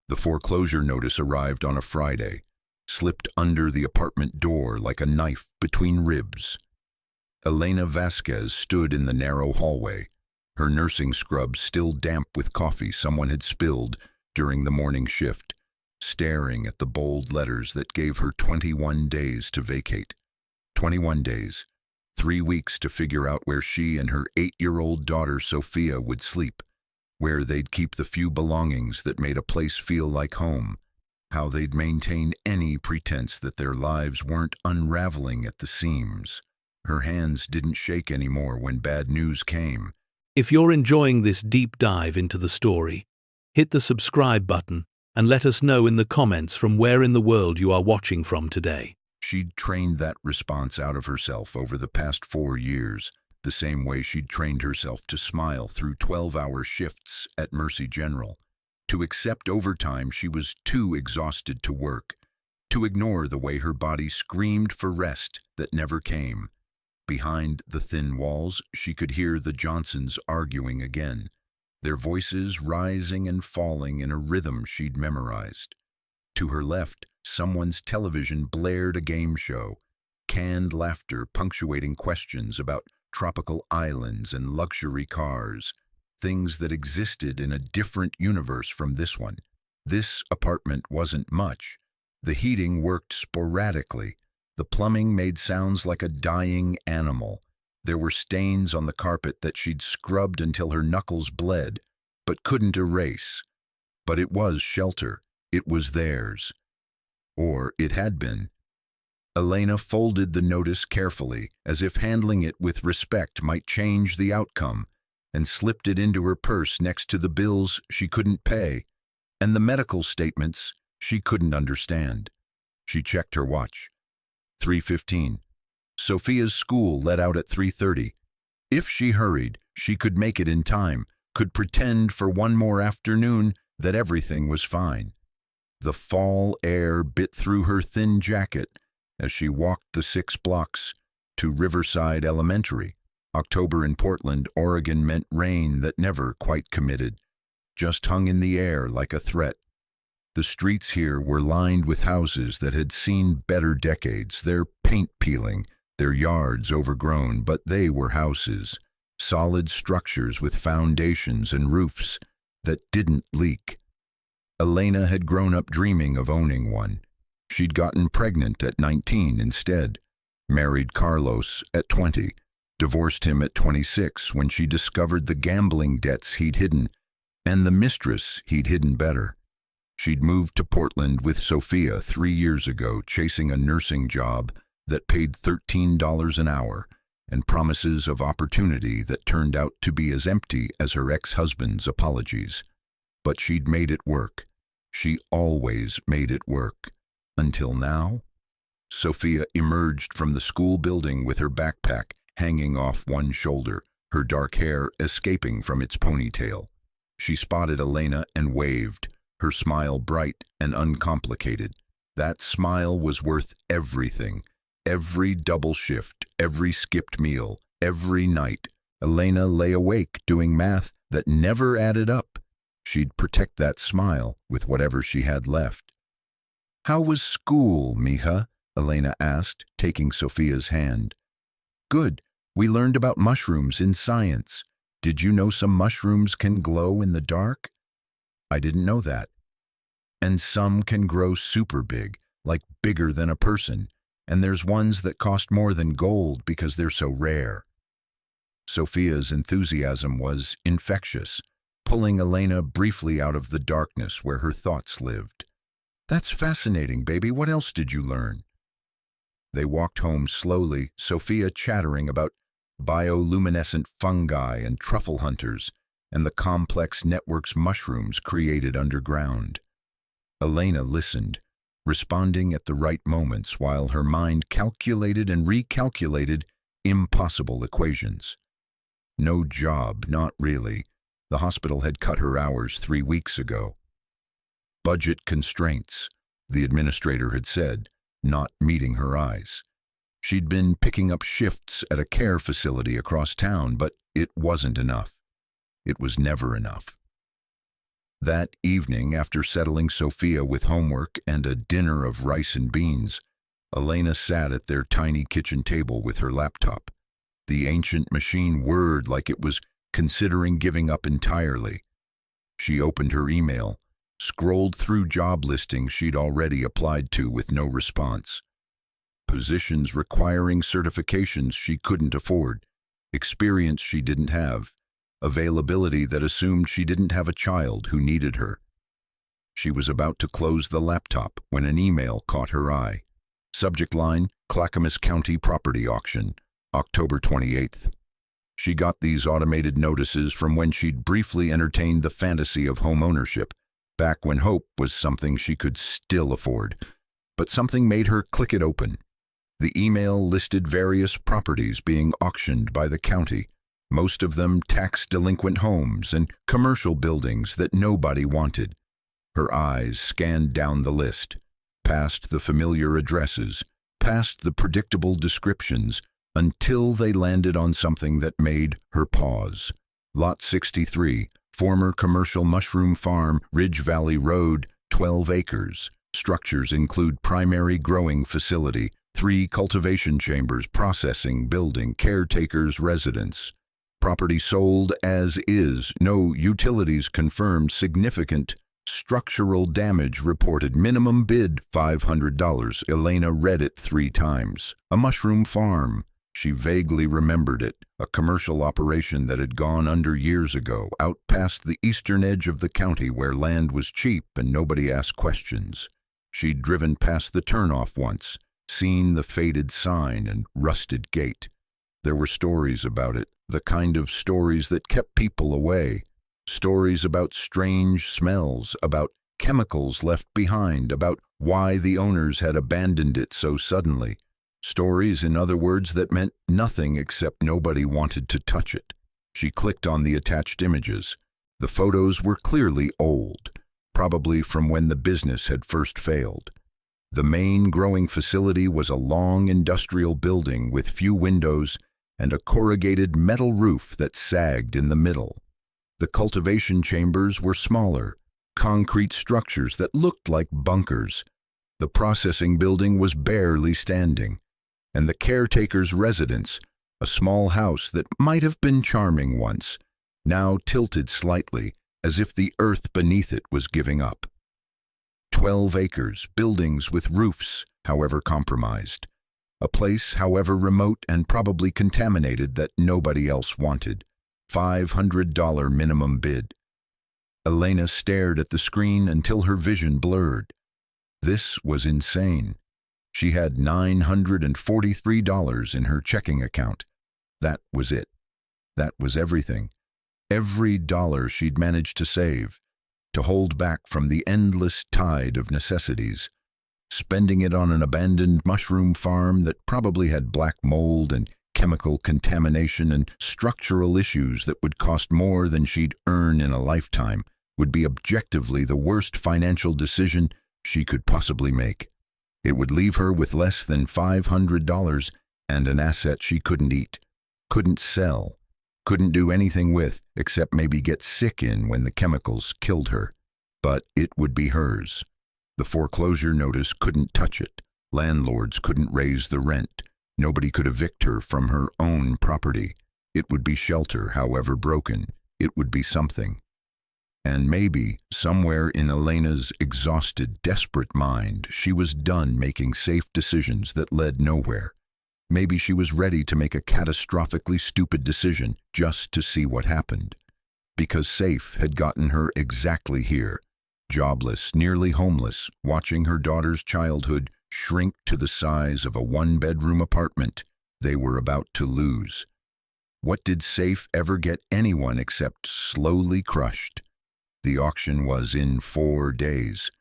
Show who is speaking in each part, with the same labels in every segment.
Speaker 1: The foreclosure notice arrived on a Friday, slipped under the apartment door like a knife between ribs. Elena Vasquez stood in the narrow hallway, her nursing scrub still damp with coffee someone had spilled during the morning shift, staring at the bold letters that gave her 21 days to vacate. 21 days, 3 weeks to figure out where she and her 8-year-old daughter Sofia would sleep, where they'd keep the few belongings that made a place feel like home, how they'd maintain any pretense that their lives weren't unraveling at the seams. Her hands didn't shake anymore when bad news came.
Speaker 2: If you're enjoying this deep dive into the story, hit the subscribe button and let us know in the comments from where in the world you are watching from today.
Speaker 1: She'd trained that response out of herself over the past 4 years, the same way she'd trained herself to smile through 12-hour shifts at Mercy General. To accept overtime she was too exhausted to work, to ignore the way her body screamed for rest that never came. Behind the thin walls, she could hear the Johnsons arguing again, their voices rising and falling in a rhythm she'd memorized. To her left, someone's television blared a game show, canned laughter punctuating questions about tropical islands and luxury cars, things that existed in a different universe from this one. This apartment wasn't much. The heating worked sporadically. The plumbing made sounds like a dying animal. There were stains on the carpet that she'd scrubbed until her knuckles bled, but couldn't erase. But it was shelter. It was theirs. Or it had been. Elena folded the notice carefully, as if handling it with respect might change the outcome, and slipped it into her purse next to the bills she couldn't pay, and the medical statements she couldn't understand. She checked her watch. 3:15. Sofia's school let out at 3:30. If she hurried, she could make it in time, could pretend for one more afternoon that everything was fine. The fall air bit through her thin jacket as she walked the 6 blocks to Riverside Elementary. October in Portland, Oregon meant rain that never quite committed, just hung in the air like a threat. The streets here were lined with houses that had seen better decades, their paint peeling, their yards overgrown, but they were houses, solid structures with foundations and roofs that didn't leak. Elena had grown up dreaming of owning one. She'd gotten pregnant at 19 instead, married Carlos at 20, divorced him at 26 when she discovered the gambling debts he'd hidden, and the mistress he'd hidden better. She'd moved to Portland with Sofia 3 years ago, chasing a nursing job that paid $13 an hour and promises of opportunity that turned out to be as empty as her ex-husband's apologies. But she'd made it work. She always made it work. Until now? Sofia emerged from the school building with her backpack hanging off one shoulder, her dark hair escaping from its ponytail. She spotted Elena and waved, her smile bright and uncomplicated. That smile was worth everything. Every double shift, every skipped meal, every night. Elena lay awake doing math that never added up. She'd protect that smile with whatever she had left. "How was school, mija?" Elena asked, taking Sofia's hand. "Good. We learned about mushrooms in science. Did you know some mushrooms can glow in the dark?" "I didn't know that." "And some can grow super big, like bigger than a person, and there's ones that cost more than gold because they're so rare." Sofia's enthusiasm was infectious, pulling Elena briefly out of the darkness where her thoughts lived. "That's fascinating, baby. What else did you learn?" They walked home slowly, Sofia chattering about bioluminescent fungi and truffle hunters and the complex networks mushrooms created underground. Elena listened, responding at the right moments while her mind calculated and recalculated impossible equations. No job, not really. The hospital had cut her hours 3 weeks ago. Budget constraints, the administrator had said, not meeting her eyes. She'd been picking up shifts at a care facility across town, but it wasn't enough. It was never enough. That evening, after settling Sofia with homework and a dinner of rice and beans, Elena sat at their tiny kitchen table with her laptop. The ancient machine whirred like it was considering giving up entirely. She opened her email, scrolled through job listings she'd already applied to with no response. Positions requiring certifications she couldn't afford, experience she didn't have, availability that assumed she didn't have a child who needed her. She was about to close the laptop when an email caught her eye. Subject line, Clackamas County Property Auction, October 28th. She got these automated notices from when she'd briefly entertained the fantasy of home ownership, back when hope was something she could still afford. But something made her click it open. The email listed various properties being auctioned by the county, most of them tax-delinquent homes and commercial buildings that nobody wanted. Her eyes scanned down the list, past the familiar addresses, past the predictable descriptions, until they landed on something that made her pause. Lot 63, former commercial mushroom farm, Ridge Valley Road, 12 acres. Structures include primary growing facility, 3 cultivation chambers, processing building, caretaker's residence. Property sold as is, no utilities confirmed, significant structural damage reported, minimum bid $500. Elena read it 3 times. A mushroom farm. She vaguely remembered it, a commercial operation that had gone under years ago, out past the eastern edge of the county where land was cheap and nobody asked questions. She'd driven past the turnoff once, seen the faded sign and rusted gate. There were stories about it, the kind of stories that kept people away. Stories about strange smells, about chemicals left behind, about why the owners had abandoned it so suddenly. Stories, in other words, that meant nothing except nobody wanted to touch it. She clicked on the attached images. The photos were clearly old, probably from when the business had first failed. The main growing facility was a long industrial building with few windows and a corrugated metal roof that sagged in the middle. The cultivation chambers were smaller, concrete structures that looked like bunkers. The processing building was barely standing, and the caretaker's residence, a small house that might have been charming once, now tilted slightly as if the earth beneath it was giving up. 12 acres, buildings with roofs, however compromised. A place, however remote and probably contaminated, that nobody else wanted. $500 minimum bid. Elena stared at the screen until her vision blurred. This was insane. She had $943 in her checking account. That was it. That was everything. Every dollar she'd managed to save, to hold back from the endless tide of necessities, spending it on an abandoned mushroom farm that probably had black mold and chemical contamination and structural issues that would cost more than she'd earn in a lifetime, would be objectively the worst financial decision she could possibly make. It would leave her with less than $500 and an asset she couldn't eat, couldn't sell, couldn't do anything with except maybe get sick in when the chemicals killed her. But it would be hers. The foreclosure notice couldn't touch it. Landlords couldn't raise the rent. Nobody could evict her from her own property. It would be shelter, however broken. It would be something. And maybe, somewhere in Elena's exhausted, desperate mind, she was done making safe decisions that led nowhere. Maybe she was ready to make a catastrophically stupid decision just to see what happened. Because safe had gotten her exactly here. Jobless, nearly homeless, watching her daughter's childhood shrink to the size of a 1-bedroom apartment they were about to lose. What did safe ever get anyone except slowly crushed? The auction was in 4 days.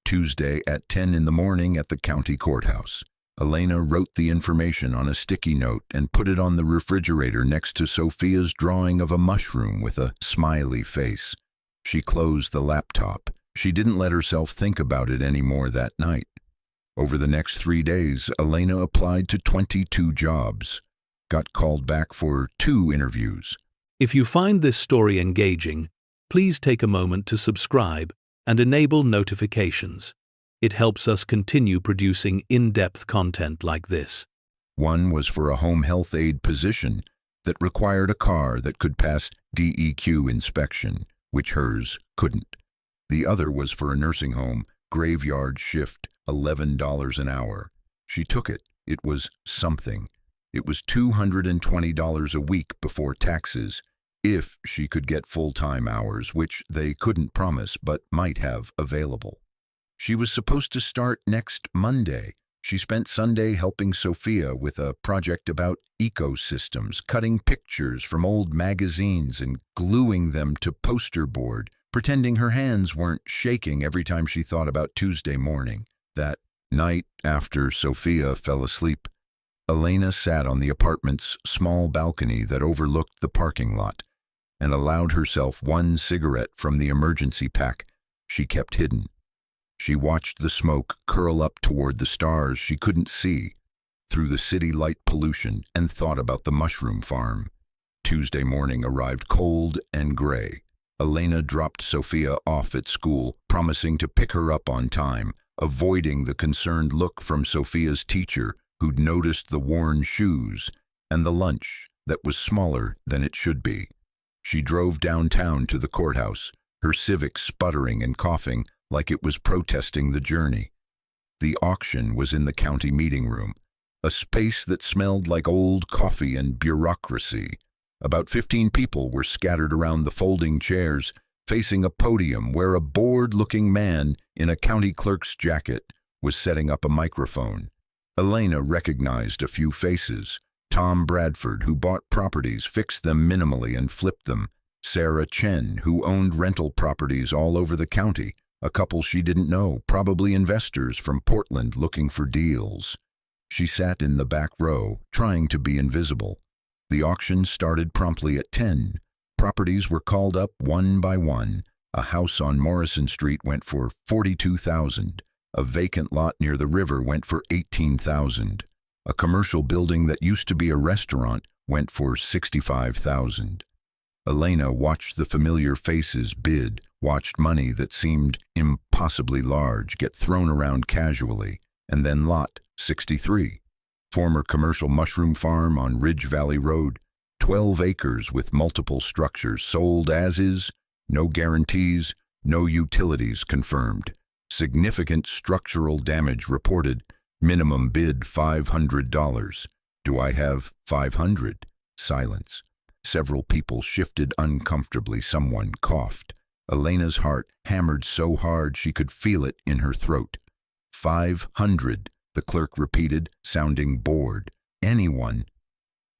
Speaker 1: Tuesday at 10 in the morning at the county courthouse. Elena wrote the information on a sticky note and put it on the refrigerator next to Sofia's drawing of a mushroom with a smiley face. She closed the laptop. She didn't let herself think about it anymore that night. Over the next 3 days, Elena applied to 22 jobs, got called back for 2 interviews.
Speaker 2: If you find this story engaging, please take a moment to subscribe and enable notifications. It helps us continue producing in-depth content like this.
Speaker 1: One was for a home health aide position that required a car that could pass DEQ inspection, which hers couldn't. The other was for a nursing home, graveyard shift, $11 an hour. She took it. It was something. It was $220 a week before taxes, if she could get full-time hours, which they couldn't promise but might have available. She was supposed to start next Monday. She spent Sunday helping Sofia with a project about ecosystems, cutting pictures from old magazines and gluing them to poster board, pretending her hands weren't shaking every time she thought about Tuesday morning. That night, after Sofia fell asleep, Elena sat on the apartment's small balcony that overlooked the parking lot and allowed herself one cigarette from the emergency pack she kept hidden. She watched the smoke curl up toward the stars she couldn't see through the city light pollution and thought about the mushroom farm. Tuesday morning arrived cold and gray. Elena dropped Sofia off at school, promising to pick her up on time, avoiding the concerned look from Sofia's teacher, who'd noticed the worn shoes and the lunch that was smaller than it should be. She drove downtown to the courthouse, her Civic sputtering and coughing like it was protesting the journey. The auction was in the county meeting room, a space that smelled like old coffee and bureaucracy. About 15 people were scattered around the folding chairs, facing a podium where a bored-looking man in a county clerk's jacket was setting up a microphone. Elena recognized a few faces. Tom Bradford, who bought properties, fixed them minimally and flipped them. Sarah Chen, who owned rental properties all over the county. A couple she didn't know, probably investors from Portland looking for deals. She sat in the back row, trying to be invisible. The auction started promptly at 10. Properties were called up one by one. A house on Morrison Street went for $42,000. A vacant lot near the river went for $18,000. A commercial building that used to be a restaurant went for $65,000. Elena watched the familiar faces bid, watched money that seemed impossibly large get thrown around casually, and then lot 63. Former commercial mushroom farm on Ridge Valley Road, 12 acres with multiple structures sold as is, no guarantees, no utilities confirmed. Significant structural damage reported, minimum bid $500. Do I have 500? Silence. Several people shifted uncomfortably. Someone coughed. Elena's heart hammered so hard she could feel it in her throat. 500, the clerk repeated, sounding bored. Anyone?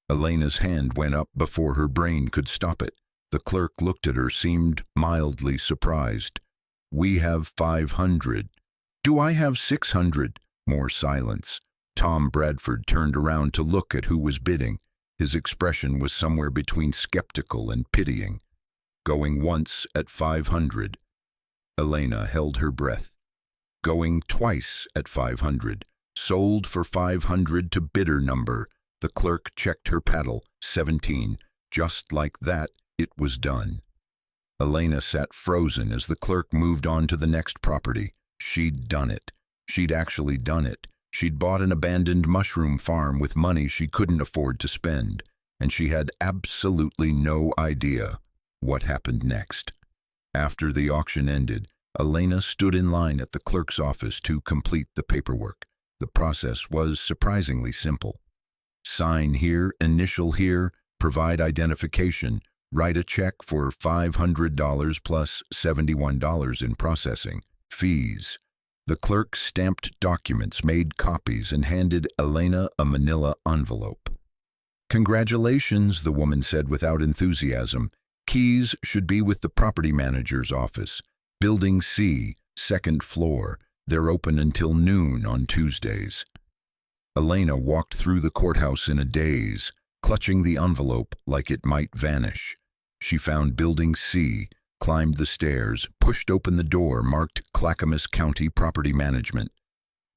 Speaker 1: Elena's hand went up before her brain could stop it. The clerk looked at her, seemed mildly surprised. We have 500. Do I have 600? More silence. Tom Bradford turned around to look at who was bidding. His expression was somewhere between skeptical and pitying. Going once at 500. Elena held her breath. Going twice at 500. Sold for 500 to bidder number. The clerk checked her paddle. 17. Just like that, it was done. Elena sat frozen as the clerk moved on to the next property. She'd done it. She'd actually done it. She'd bought an abandoned mushroom farm with money she couldn't afford to spend, and she had absolutely no idea what happened next. After the auction ended, Elena stood in line at the clerk's office to complete the paperwork. The process was surprisingly simple. Sign here, initial here, provide identification, write a check for $500 plus $71 in processing fees. The clerk stamped documents, made copies, and handed Elena a manila envelope. Congratulations, the woman said without enthusiasm. Keys should be with the property manager's office. Building C, second floor. They're open until noon on Tuesdays. Elena walked through the courthouse in a daze, clutching the envelope like it might vanish. She found Building C, climbed the stairs, pushed open the door marked Clackamas County Property Management.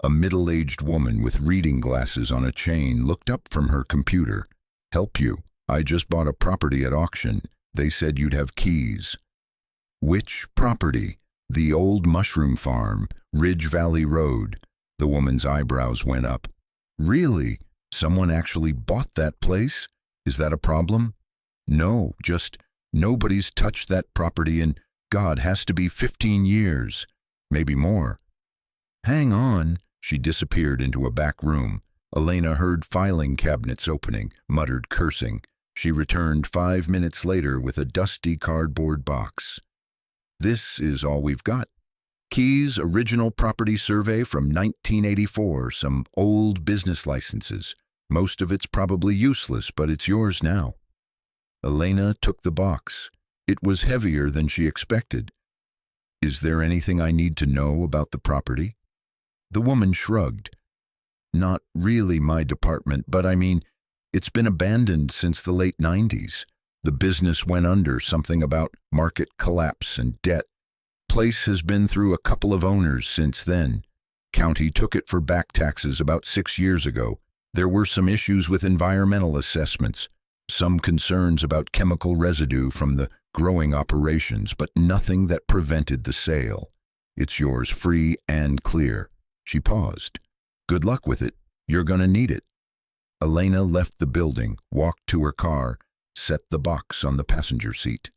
Speaker 1: A middle-aged woman with reading glasses on a chain looked up from her computer. Help you. I just bought a property at auction. They said you'd have keys. Which property? The old mushroom farm, Ridge Valley Road. The woman's eyebrows went up. Really? Someone actually bought that place? Is that a problem? No, just nobody's touched that property in, God, has to be 15 years. Maybe more. Hang on. She disappeared into a back room. Elena heard filing cabinets opening, muttered cursing. She returned 5 minutes later with a dusty cardboard box. This is all we've got. Keys, original property survey from 1984, some old business licenses. Most of it's probably useless, but it's yours now. Elena took the box. It was heavier than she expected. Is there anything I need to know about the property? The woman shrugged. Not really my department, but I mean, it's been abandoned since the late 90s. The business went under, something about market collapse and debt. Place has been through a couple of owners since then. County took it for back taxes about 6 years ago. There were some issues with environmental assessments, some concerns about chemical residue from the growing operations, but nothing that prevented the sale. It's yours free and clear. She paused. Good luck with it. You're gonna need it. Elena left the building, walked to her car, set the box on the passenger seat.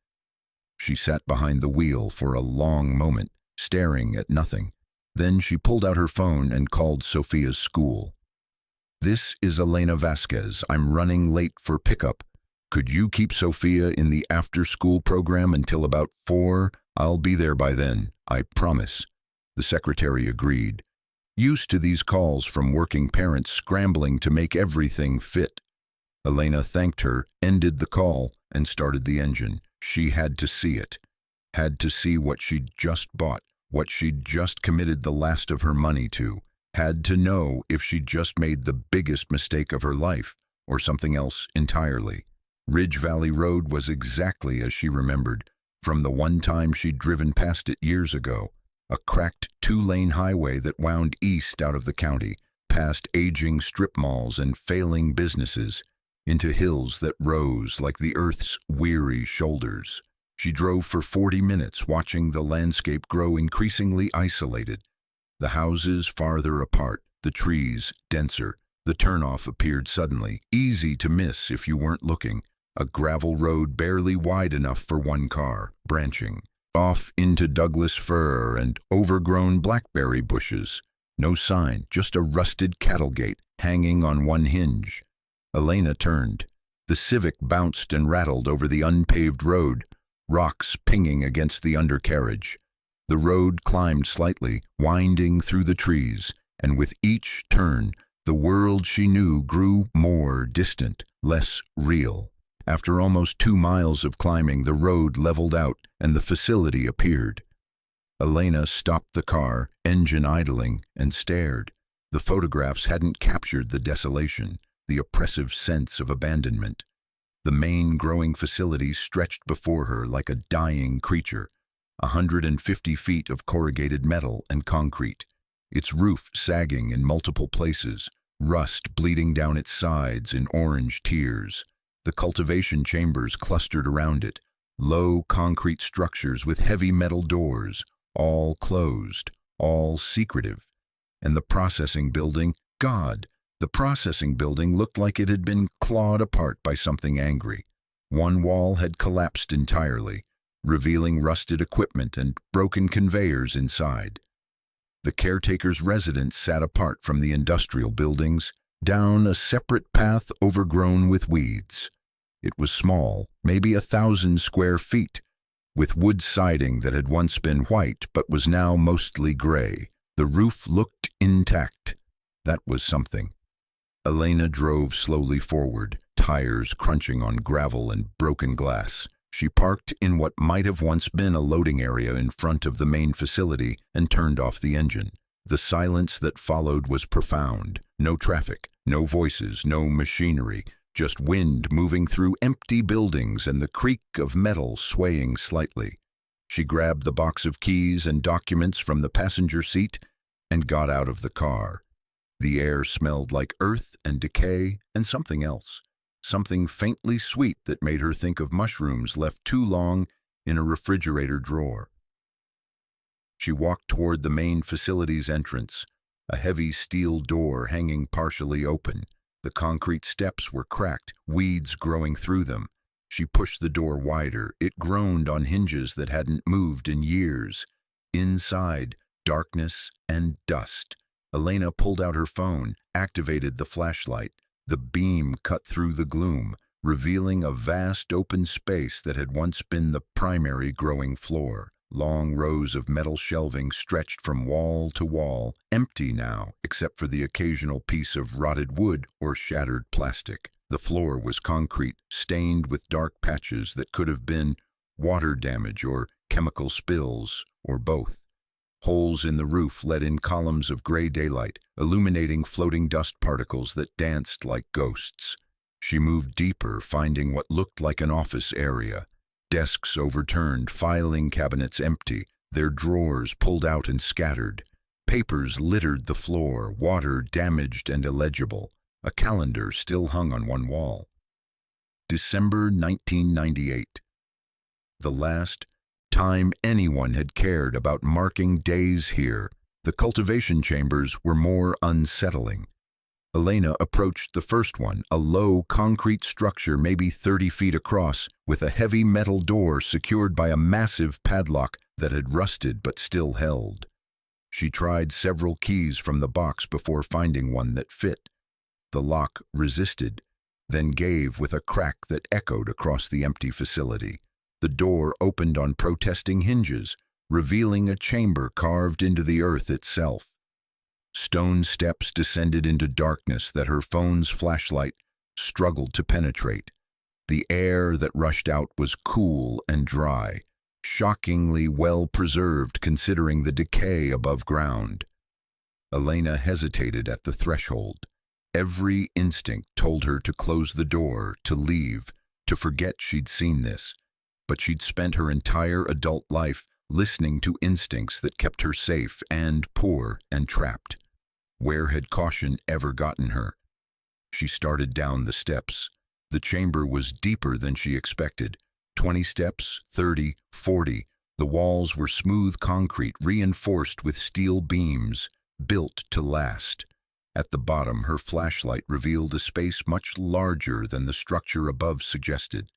Speaker 1: She sat behind the wheel for a long moment, staring at nothing. Then she pulled out her phone and called Sofia's school. This is Elena Vasquez. I'm running late for pickup. Could you keep Sofia in the after-school program until about 4? I'll be there by then, I promise. The secretary agreed. Used to these calls from working parents scrambling to make everything fit. Elena thanked her, ended the call, and started the engine. She had to see it. Had to see what she'd just bought, what she'd just committed the last of her money to. Had to know if she'd just made the biggest mistake of her life, or something else entirely. Ridge Valley Road was exactly as she remembered, from the one time she'd driven past it years ago. A cracked 2-lane highway that wound east out of the county, past aging strip malls and failing businesses, into hills that rose like the earth's weary shoulders. She drove for 40 minutes, watching the landscape grow increasingly isolated. The houses farther apart, the trees denser. The turnoff appeared suddenly, easy to miss if you weren't looking. A gravel road barely wide enough for one car, branching off into Douglas fir and overgrown blackberry bushes. No sign, just a rusted cattle gate hanging on one hinge. Elena turned. The Civic bounced and rattled over the unpaved road, rocks pinging against the undercarriage. The road climbed slightly, winding through the trees, and with each turn, the world she knew grew more distant, less real. After almost 2 miles of climbing, the road leveled out and the facility appeared. Elena stopped the car, engine idling, and stared. The photographs hadn't captured the desolation, the oppressive sense of abandonment. The main growing facility stretched before her like a dying creature, 150 feet of corrugated metal and concrete, its roof sagging in multiple places, rust bleeding down its sides in orange tears. The cultivation chambers clustered around it, low concrete structures with heavy metal doors, all closed, all secretive. And the processing building, God, the processing building looked like it had been clawed apart by something angry. One wall had collapsed entirely, revealing rusted equipment and broken conveyors inside. The caretaker's residence sat apart from the industrial buildings, down a separate path overgrown with weeds. It was small, maybe 1,000 square feet, with wood siding that had once been white but was now mostly gray. The roof looked intact. That was something. Elena drove slowly forward, tires crunching on gravel and broken glass. She parked in what might have once been a loading area in front of the main facility and turned off the engine. The silence that followed was profound. No traffic, no voices, no machinery, just wind moving through empty buildings and the creak of metal swaying slightly. She grabbed the box of keys and documents from the passenger seat and got out of the car. The air smelled like earth and decay and something else, something faintly sweet that made her think of mushrooms left too long in a refrigerator drawer. She walked toward the main facility's entrance, a heavy steel door hanging partially open. The concrete steps were cracked, weeds growing through them. She pushed the door wider. It groaned on hinges that hadn't moved in years. Inside, darkness and dust. Elena pulled out her phone, activated the flashlight. The beam cut through the gloom, revealing a vast open space that had once been the primary growing floor. Long rows of metal shelving stretched from wall to wall, empty now except for the occasional piece of rotted wood or shattered plastic. The floor was concrete, stained with dark patches that could have been water damage or chemical spills, or both. Holes in the roof let in columns of gray daylight, illuminating floating dust particles that danced like ghosts. She moved deeper, finding what looked like an office area. Desks overturned, filing cabinets empty, their drawers pulled out and scattered. Papers littered the floor, water damaged and illegible. A calendar still hung on one wall. December 1998. The last time anyone had cared about marking days here. The cultivation chambers were more unsettling. Elena approached the first one, a low concrete structure maybe 30 feet across, with a heavy metal door secured by a massive padlock that had rusted but still held. She tried several keys from the box before finding one that fit. The lock resisted, then gave with a crack that echoed across the empty facility. The door opened on protesting hinges, revealing a chamber carved into the earth itself. Stone steps descended into darkness that her phone's flashlight struggled to penetrate. The air that rushed out was cool and dry, shockingly well preserved considering the decay above ground. Elena hesitated at the threshold. Every instinct told her to close the door, to leave, to forget she'd seen this. But she'd spent her entire adult life listening to instincts that kept her safe and poor and trapped. Where had caution ever gotten her? She started down the steps. The chamber was deeper than she expected. 20 steps, 30, 40. The walls were smooth concrete, reinforced with steel beams, built to last. At the bottom, her flashlight revealed a space much larger than the structure above suggested.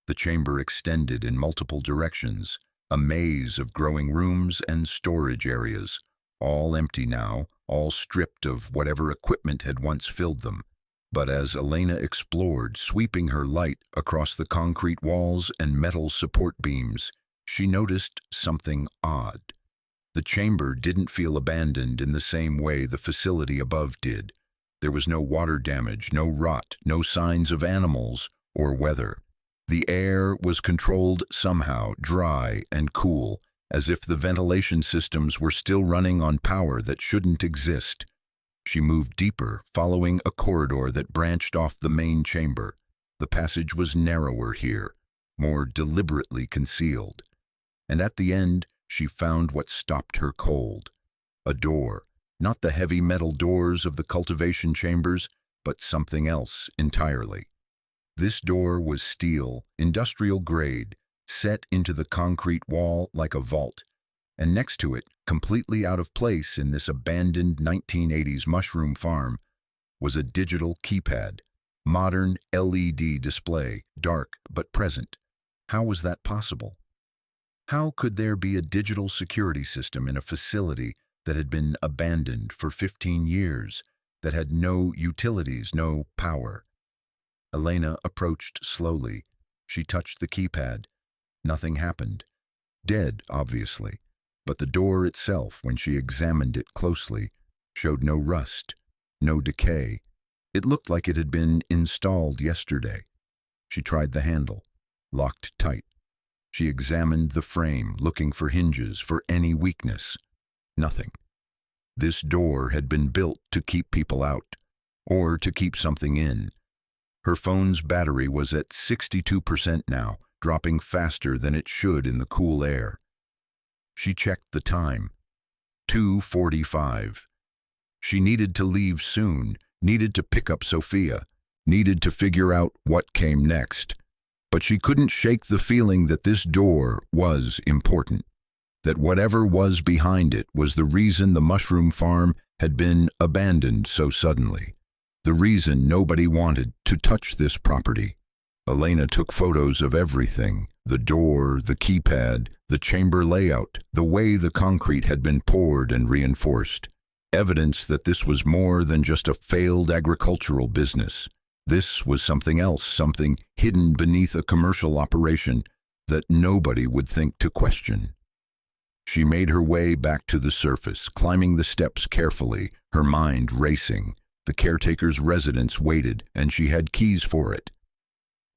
Speaker 1: The chamber extended in multiple directions, a maze of growing rooms and storage areas, all empty now, all stripped of whatever equipment had once filled them. But as Elena explored, sweeping her light across the concrete walls and metal support beams, she noticed something odd. The chamber didn't feel abandoned in the same way the facility above did. There was no water damage, no rot, no signs of animals or weather. The air was controlled somehow, dry and cool, as if the ventilation systems were still running on power that shouldn't exist. She moved deeper, following a corridor that branched off the main chamber. The passage was narrower here, more deliberately concealed. And at the end, she found what stopped her cold. A door, not the heavy metal doors of the cultivation chambers, but something else entirely. This door was steel, industrial grade, set into the concrete wall like a vault, and next to it, completely out of place in this abandoned 1980s mushroom farm, was a digital keypad, modern LED display, dark but present. How was that possible? How could there be a digital security system in a facility that had been abandoned for 15 years, that had no utilities, no power? Elena approached slowly. She touched the keypad. Nothing happened. Dead, obviously. But the door itself, when she examined it closely, showed no rust, no decay. It looked like it had been installed yesterday. She tried the handle. Locked tight. She examined the frame, looking for hinges, for any weakness. Nothing. This door had been built to keep people out, or to keep something in. Her phone's battery was at 62% now, dropping faster than it should in the cool air. She checked the time. 2:45. She needed to leave soon, needed to pick up Sofia, needed to figure out what came next. But she couldn't shake the feeling that this door was important, that whatever was behind it was the reason the mushroom farm had been abandoned so suddenly, the reason nobody wanted to touch this property. Elena took photos of everything: the door, the keypad, the chamber layout, the way the concrete had been poured and reinforced. Evidence that this was more than just a failed agricultural business. This was something else, something hidden beneath a commercial operation that nobody would think to question. She made her way back to the surface, climbing the steps carefully, her mind racing. The caretaker's residence waited, and she had keys for it.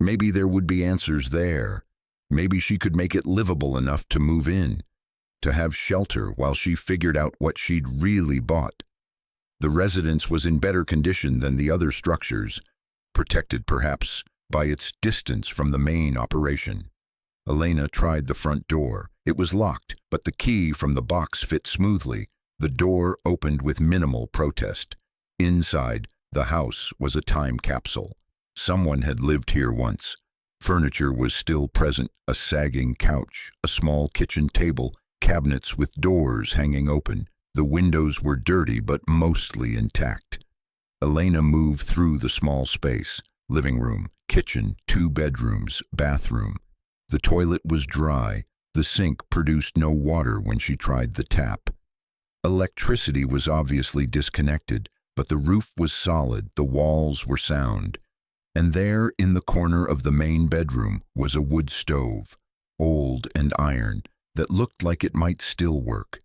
Speaker 1: Maybe there would be answers there. Maybe she could make it livable enough to move in, to have shelter while she figured out what she'd really bought. The residence was in better condition than the other structures, protected perhaps by its distance from the main operation. Elena tried the front door. It was locked, but the key from the box fit smoothly. The door opened with minimal protest. Inside, the house was a time capsule. Someone had lived here once. Furniture was still present: a sagging couch, a small kitchen table, cabinets with doors hanging open. The windows were dirty but mostly intact. Elena moved through the small space: living room, kitchen, 2 bedrooms, bathroom. The toilet was dry. The sink produced no water when she tried the tap. Electricity was obviously disconnected, but the roof was solid, the walls were sound. And there, in the corner of the main bedroom, was a wood stove, old and iron, that looked like it might still work.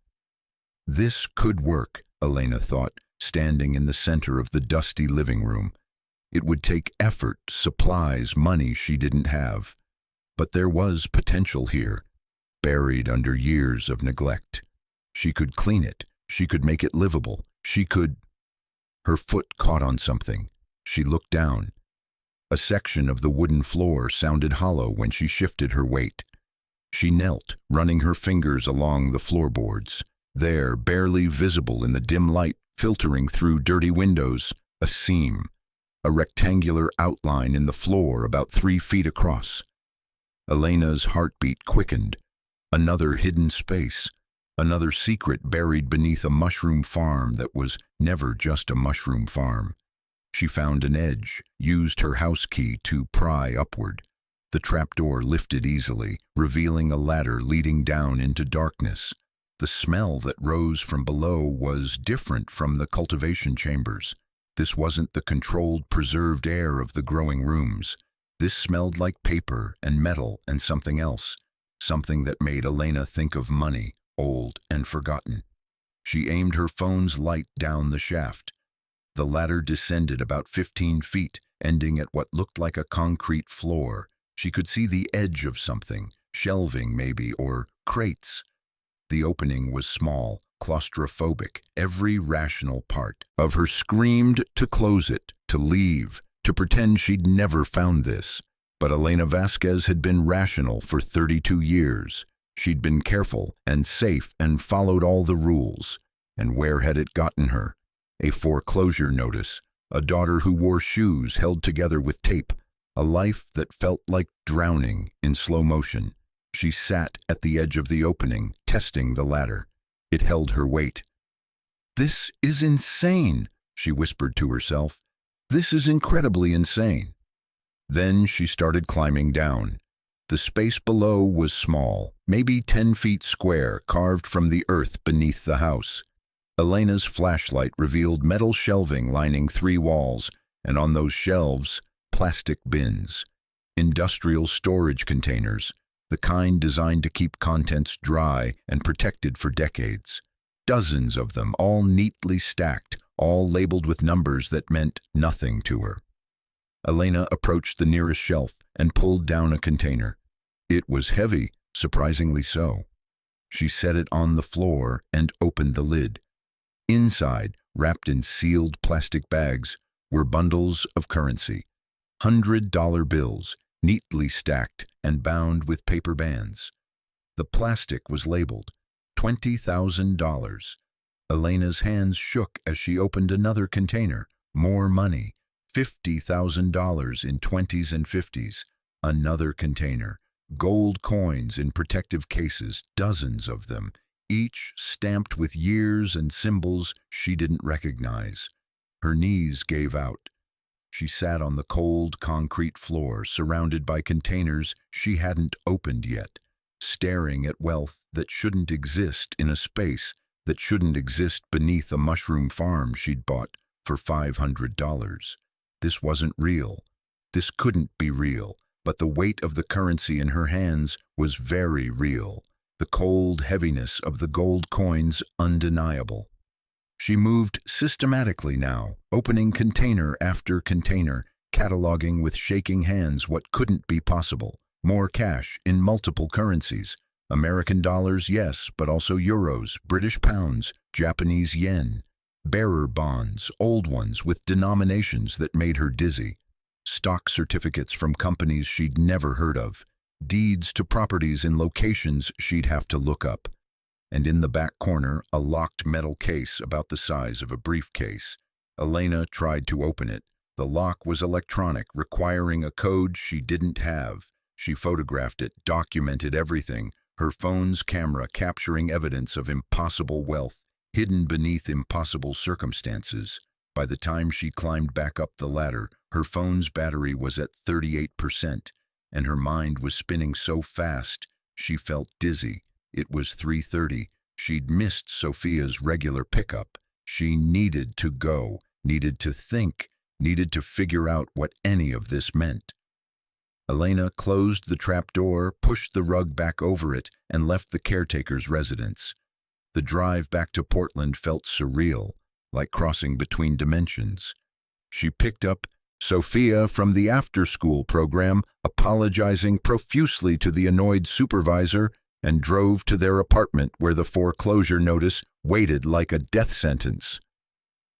Speaker 1: This could work, Elena thought, standing in the center of the dusty living room. It would take effort, supplies, money she didn't have. But there was potential here, buried under years of neglect. She could clean it. She could make it livable. She could... Her foot caught on something. She looked down. A section of the wooden floor sounded hollow when she shifted her weight. She knelt, running her fingers along the floorboards. There, barely visible in the dim light filtering through dirty windows, a seam, a rectangular outline in the floor about 3 feet across. Elena's heartbeat quickened. Another hidden space, another secret buried beneath a mushroom farm that was never just a mushroom farm. She found an edge, used her house key to pry upward. The trapdoor lifted easily, revealing a ladder leading down into darkness. The smell that rose from below was different from the cultivation chambers. This wasn't the controlled, preserved air of the growing rooms. This smelled like paper and metal and something else, something that made Elena think of money, old and forgotten. She aimed her phone's light down the shaft. The ladder descended about 15 feet, ending at what looked like a concrete floor. She could see the edge of something, shelving maybe, or crates. The opening was small, claustrophobic. Every rational part of her screamed to close it, to leave, to pretend she'd never found this. But Elena Vasquez had been rational for 32 years. She'd been careful and safe and followed all the rules. And where had it gotten her? A foreclosure notice, a daughter who wore shoes held together with tape, a life that felt like drowning in slow motion. She sat at the edge of the opening, testing the ladder. It held her weight. "This is insane," she whispered to herself. "This is incredibly insane." Then she started climbing down. The space below was small, maybe 10 feet square, carved from the earth beneath the house. Elena's flashlight revealed metal shelving lining 3 walls, and on those shelves, plastic bins. Industrial storage containers, the kind designed to keep contents dry and protected for decades. Dozens of them, all neatly stacked, all labeled with numbers that meant nothing to her. Elena approached the nearest shelf and pulled down a container. It was heavy, surprisingly so. She set it on the floor and opened the lid. Inside, wrapped in sealed plastic bags, were bundles of currency. $100 bills, neatly stacked and bound with paper bands. The plastic was labeled $20,000. Elena's hands shook as she opened another container. More money, $50,000 in 20s and 50s. Another container. Gold coins in protective cases, dozens of them, each stamped with years and symbols she didn't recognize. Her knees gave out. She sat on the cold concrete floor, surrounded by containers she hadn't opened yet, staring at wealth that shouldn't exist in a space that shouldn't exist beneath a mushroom farm she'd bought for $500. This wasn't real. This couldn't be real, but the weight of the currency in her hands was very real. The cold heaviness of the gold coins undeniable. She moved systematically now, opening container after container, cataloging with shaking hands what couldn't be possible. More cash in multiple currencies. American dollars, yes, but also euros, British pounds, Japanese yen. Bearer bonds, old ones with denominations that made her dizzy. Stock certificates from companies she'd never heard of. Deeds to properties in locations she'd have to look up. And in the back corner, a locked metal case about the size of a briefcase. Elena tried to open it. The lock was electronic, requiring a code she didn't have. She photographed it, documented everything, her phone's camera capturing evidence of impossible wealth, hidden beneath impossible circumstances. By the time she climbed back up the ladder, her phone's battery was at 38%, and her mind was spinning so fast she felt dizzy. It was 3:30. She'd missed Sofia's regular pickup. She needed to go, needed to think, needed to figure out what any of this meant. Elena closed the trapdoor, pushed the rug back over it, and left the caretaker's residence. The drive back to Portland felt surreal, like crossing between dimensions. She picked up Sofia from the after-school program, apologizing profusely to the annoyed supervisor, and drove to their apartment where the foreclosure notice waited like a death sentence.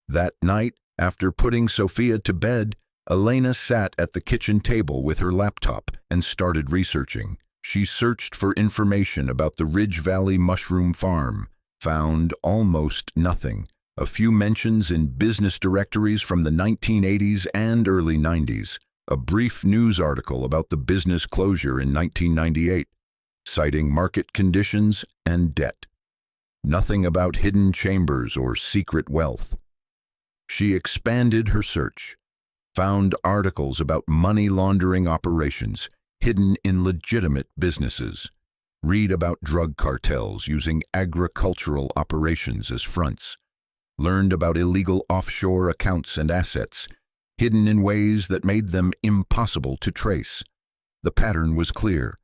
Speaker 1: That night, after putting Sofia to bed, Elena sat at the kitchen table with her laptop and started researching. She searched for information about the Ridge Valley Mushroom Farm, found almost nothing. A few mentions in business directories from the 1980s and early 90s. A brief news article about the business closure in 1998. Citing market conditions and debt. Nothing about hidden chambers or secret wealth. She expanded her search, found articles about money laundering operations hidden in legitimate businesses. Read about drug cartels using agricultural operations as fronts. Learned about illegal offshore accounts and assets, hidden in ways that made them impossible to trace. The pattern was clear.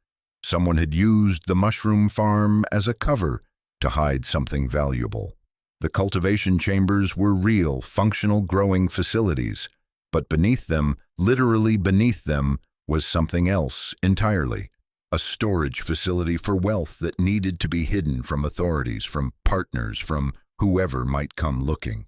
Speaker 1: Someone had used the mushroom farm as a cover to hide something valuable. The cultivation chambers were real, functional growing facilities, but beneath them, literally beneath them, was something else entirely. A storage facility for wealth that needed to be hidden from authorities, from partners, from whoever might come looking.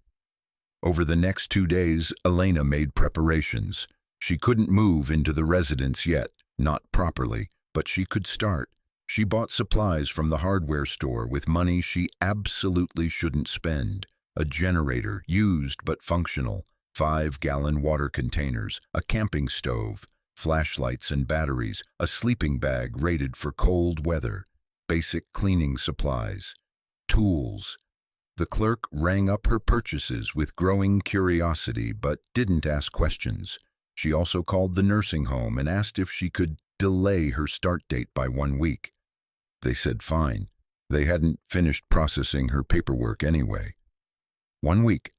Speaker 1: Over the next 2 days, Elena made preparations. She couldn't move into the residence yet, not properly, but she could start. She bought supplies from the hardware store with money she absolutely shouldn't spend. A generator, used but functional, 5-gallon water containers, a camping stove, flashlights and batteries, a sleeping bag rated for cold weather, basic cleaning supplies, tools. The clerk rang up her purchases with growing curiosity but didn't ask questions. She also called the nursing home and asked if she could delay her start date by 1 week. They said fine. They hadn't finished processing her paperwork anyway. 1 week.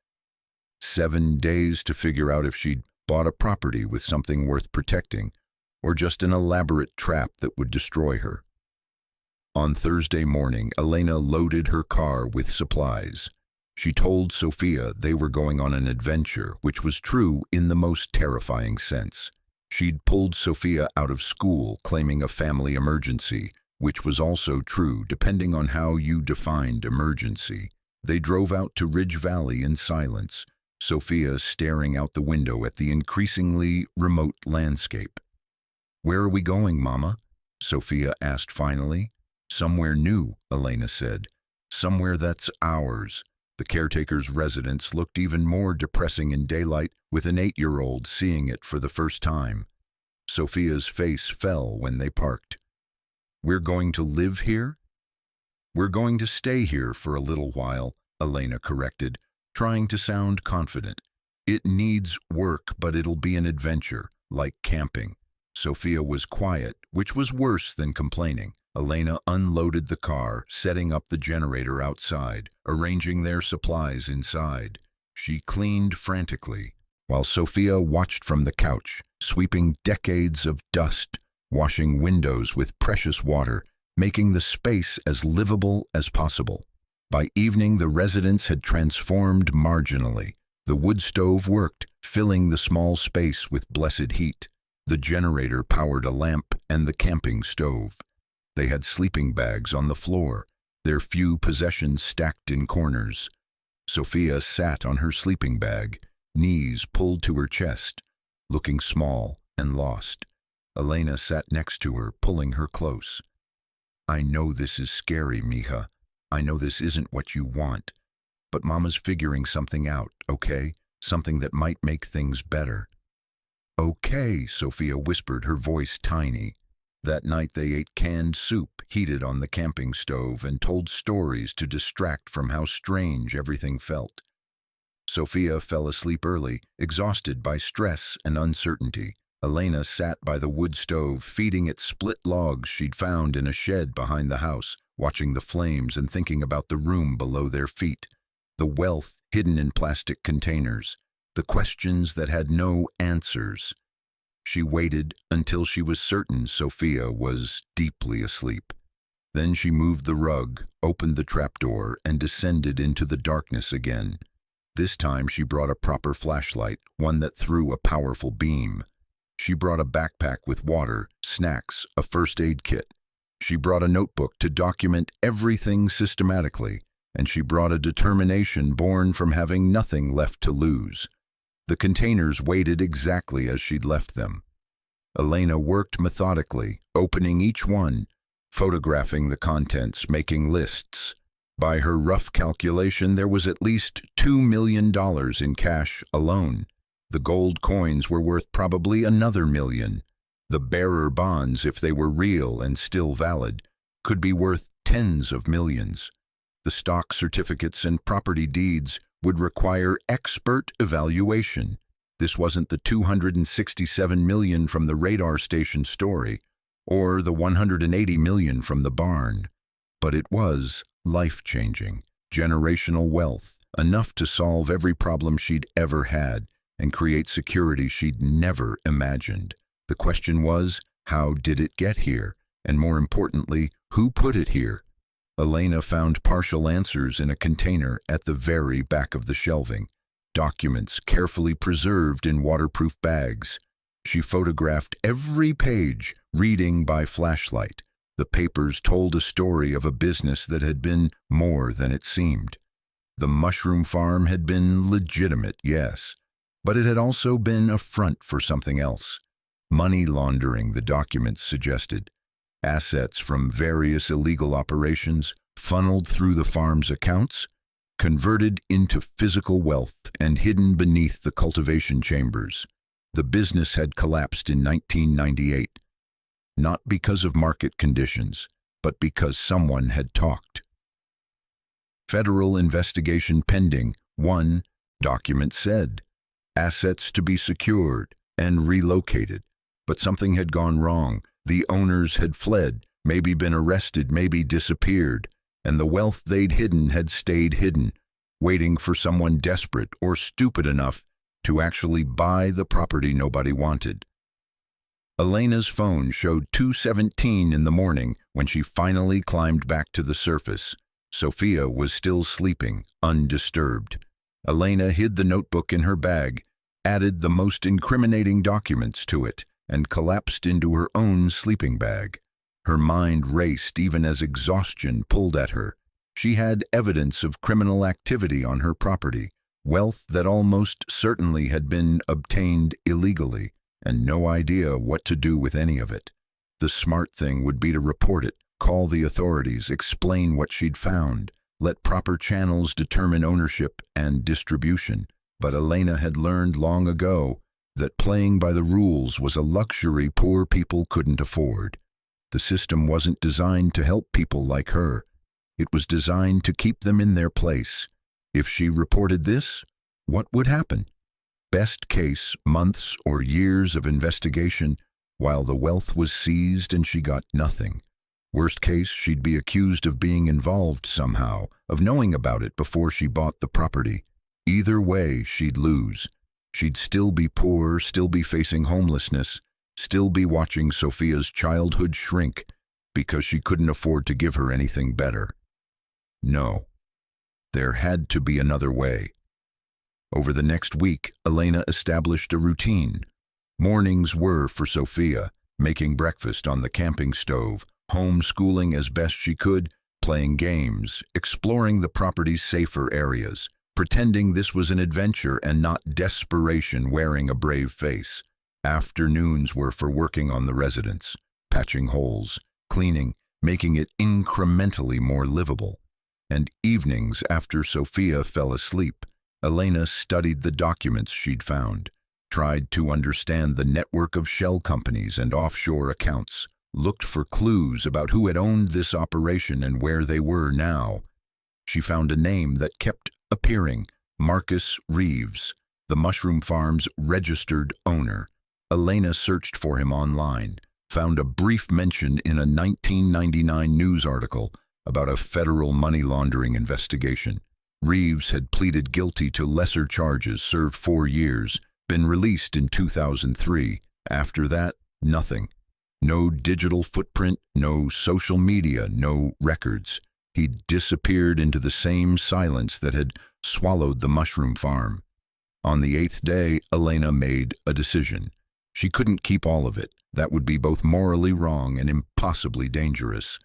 Speaker 1: 7 days to figure out if she'd bought a property with something worth protecting, or just an elaborate trap that would destroy her. On Thursday morning, Elena loaded her car with supplies. She told Sofia they were going on an adventure, which was true in the most terrifying sense. She'd pulled Sofia out of school, claiming a family emergency, which was also true depending on how you defined emergency. They drove out to Ridge Valley in silence, Sofia staring out the window at the increasingly remote landscape. "Where are we going, Mama?" Sofia asked finally. "Somewhere new," Elena said. "Somewhere that's ours." The caretaker's residence looked even more depressing in daylight, with an 8-year-old seeing it for the first time. Sofia's face fell when they parked. "We're going to live here?" "We're going to stay here for a little while," Elena corrected, trying to sound confident. "It needs work, but it'll be an adventure, like camping." Sofia was quiet, which was worse than complaining. Elena unloaded the car, setting up the generator outside, arranging their supplies inside. She cleaned frantically, while Sofia watched from the couch, sweeping decades of dust, washing windows with precious water, making the space as livable as possible. By evening, the residence had transformed marginally. The wood stove worked, filling the small space with blessed heat. The generator powered a lamp and the camping stove. They had sleeping bags on the floor, their few possessions stacked in corners. Sofia sat on her sleeping bag, knees pulled to her chest, looking small and lost. Elena sat next to her, pulling her close. "I know this is scary, mija. I know this isn't what you want. But Mama's figuring something out, okay? Something that might make things better." "Okay," Sofia whispered, her voice tiny. That night they ate canned soup heated on the camping stove and told stories to distract from how strange everything felt. Sofia fell asleep early, exhausted by stress and uncertainty. Elena sat by the wood stove, feeding it split logs she'd found in a shed behind the house, watching the flames and thinking about the room below their feet, the wealth hidden in plastic containers, the questions that had no answers. She waited until she was certain Sofia was deeply asleep. Then she moved the rug, opened the trapdoor, and descended into the darkness again. This time she brought a proper flashlight, one that threw a powerful beam. She brought a backpack with water, snacks, a first aid kit. She brought a notebook to document everything systematically, and she brought a determination born from having nothing left to lose. The containers waited exactly as she'd left them. Elena worked methodically, opening each one, photographing the contents, making lists. By her rough calculation, there was at least $2 million in cash alone. The gold coins were worth probably another $1 million. The bearer bonds, if they were real and still valid, could be worth tens of millions. The stock certificates and property deeds would require expert evaluation. This wasn't the $267 million from the radar station story, or the $180 million from the barn. But it was life-changing, generational wealth, enough to solve every problem she'd ever had and create security she'd never imagined. The question was, how did it get here? And more importantly, who put it here? Elena found partial answers in a container at the very back of the shelving, documents carefully preserved in waterproof bags. She photographed every page, reading by flashlight. The papers told a story of a business that had been more than it seemed. The mushroom farm had been legitimate, yes, but it had also been a front for something else. Money laundering, the documents suggested. Assets from various illegal operations funneled through the farm's accounts, converted into physical wealth and hidden beneath the cultivation chambers. The business had collapsed in 1998, not because of market conditions, but because someone had talked. Federal investigation pending, one document said. Assets to be secured and relocated. But something had gone wrong. The owners had fled, maybe been arrested, maybe disappeared, and the wealth they'd hidden had stayed hidden, waiting for someone desperate or stupid enough to actually buy the property nobody wanted. Elena's phone showed 2:17 in the morning when she finally climbed back to the surface. Sofia was still sleeping, undisturbed. Elena hid the notebook in her bag, added the most incriminating documents to it, and collapsed into her own sleeping bag. Her mind raced even as exhaustion pulled at her. She had evidence of criminal activity on her property, wealth that almost certainly had been obtained illegally, and no idea what to do with any of it. The smart thing would be to report it, call the authorities, explain what she'd found, let proper channels determine ownership and distribution. But Elena had learned long ago that playing by the rules was a luxury poor people couldn't afford. The system wasn't designed to help people like her. It was designed to keep them in their place. If she reported this, what would happen? Best case, months or years of investigation while the wealth was seized and she got nothing. Worst case, she'd be accused of being involved somehow, of knowing about it before she bought the property. Either way, she'd lose. She'd still be poor, still be facing homelessness, still be watching Sofia's childhood shrink because she couldn't afford to give her anything better. No, there had to be another way. Over the next week, Elena established a routine. Mornings were for Sofia, making breakfast on the camping stove, homeschooling as best she could, playing games, exploring the property's safer areas, pretending this was an adventure and not desperation, wearing a brave face. Afternoons were for working on the residence, patching holes, cleaning, making it incrementally more livable. And evenings, after Sofia fell asleep, Elena studied the documents she'd found, tried to understand the network of shell companies and offshore accounts, looked for clues about who had owned this operation and where they were now. She found a name that kept appearing: Marcus Reeves, the mushroom farm's registered owner. Elena searched for him online, found a brief mention in a 1999 news article about a federal money laundering investigation. Reeves had pleaded guilty to lesser charges, served 4 years, been released in 2003. After that, nothing. No digital footprint, no social media, no records. He disappeared into the same silence that had swallowed the mushroom farm. On the 8th day, Elena made a decision. She couldn't keep all of it. That would be both morally wrong and impossibly dangerous.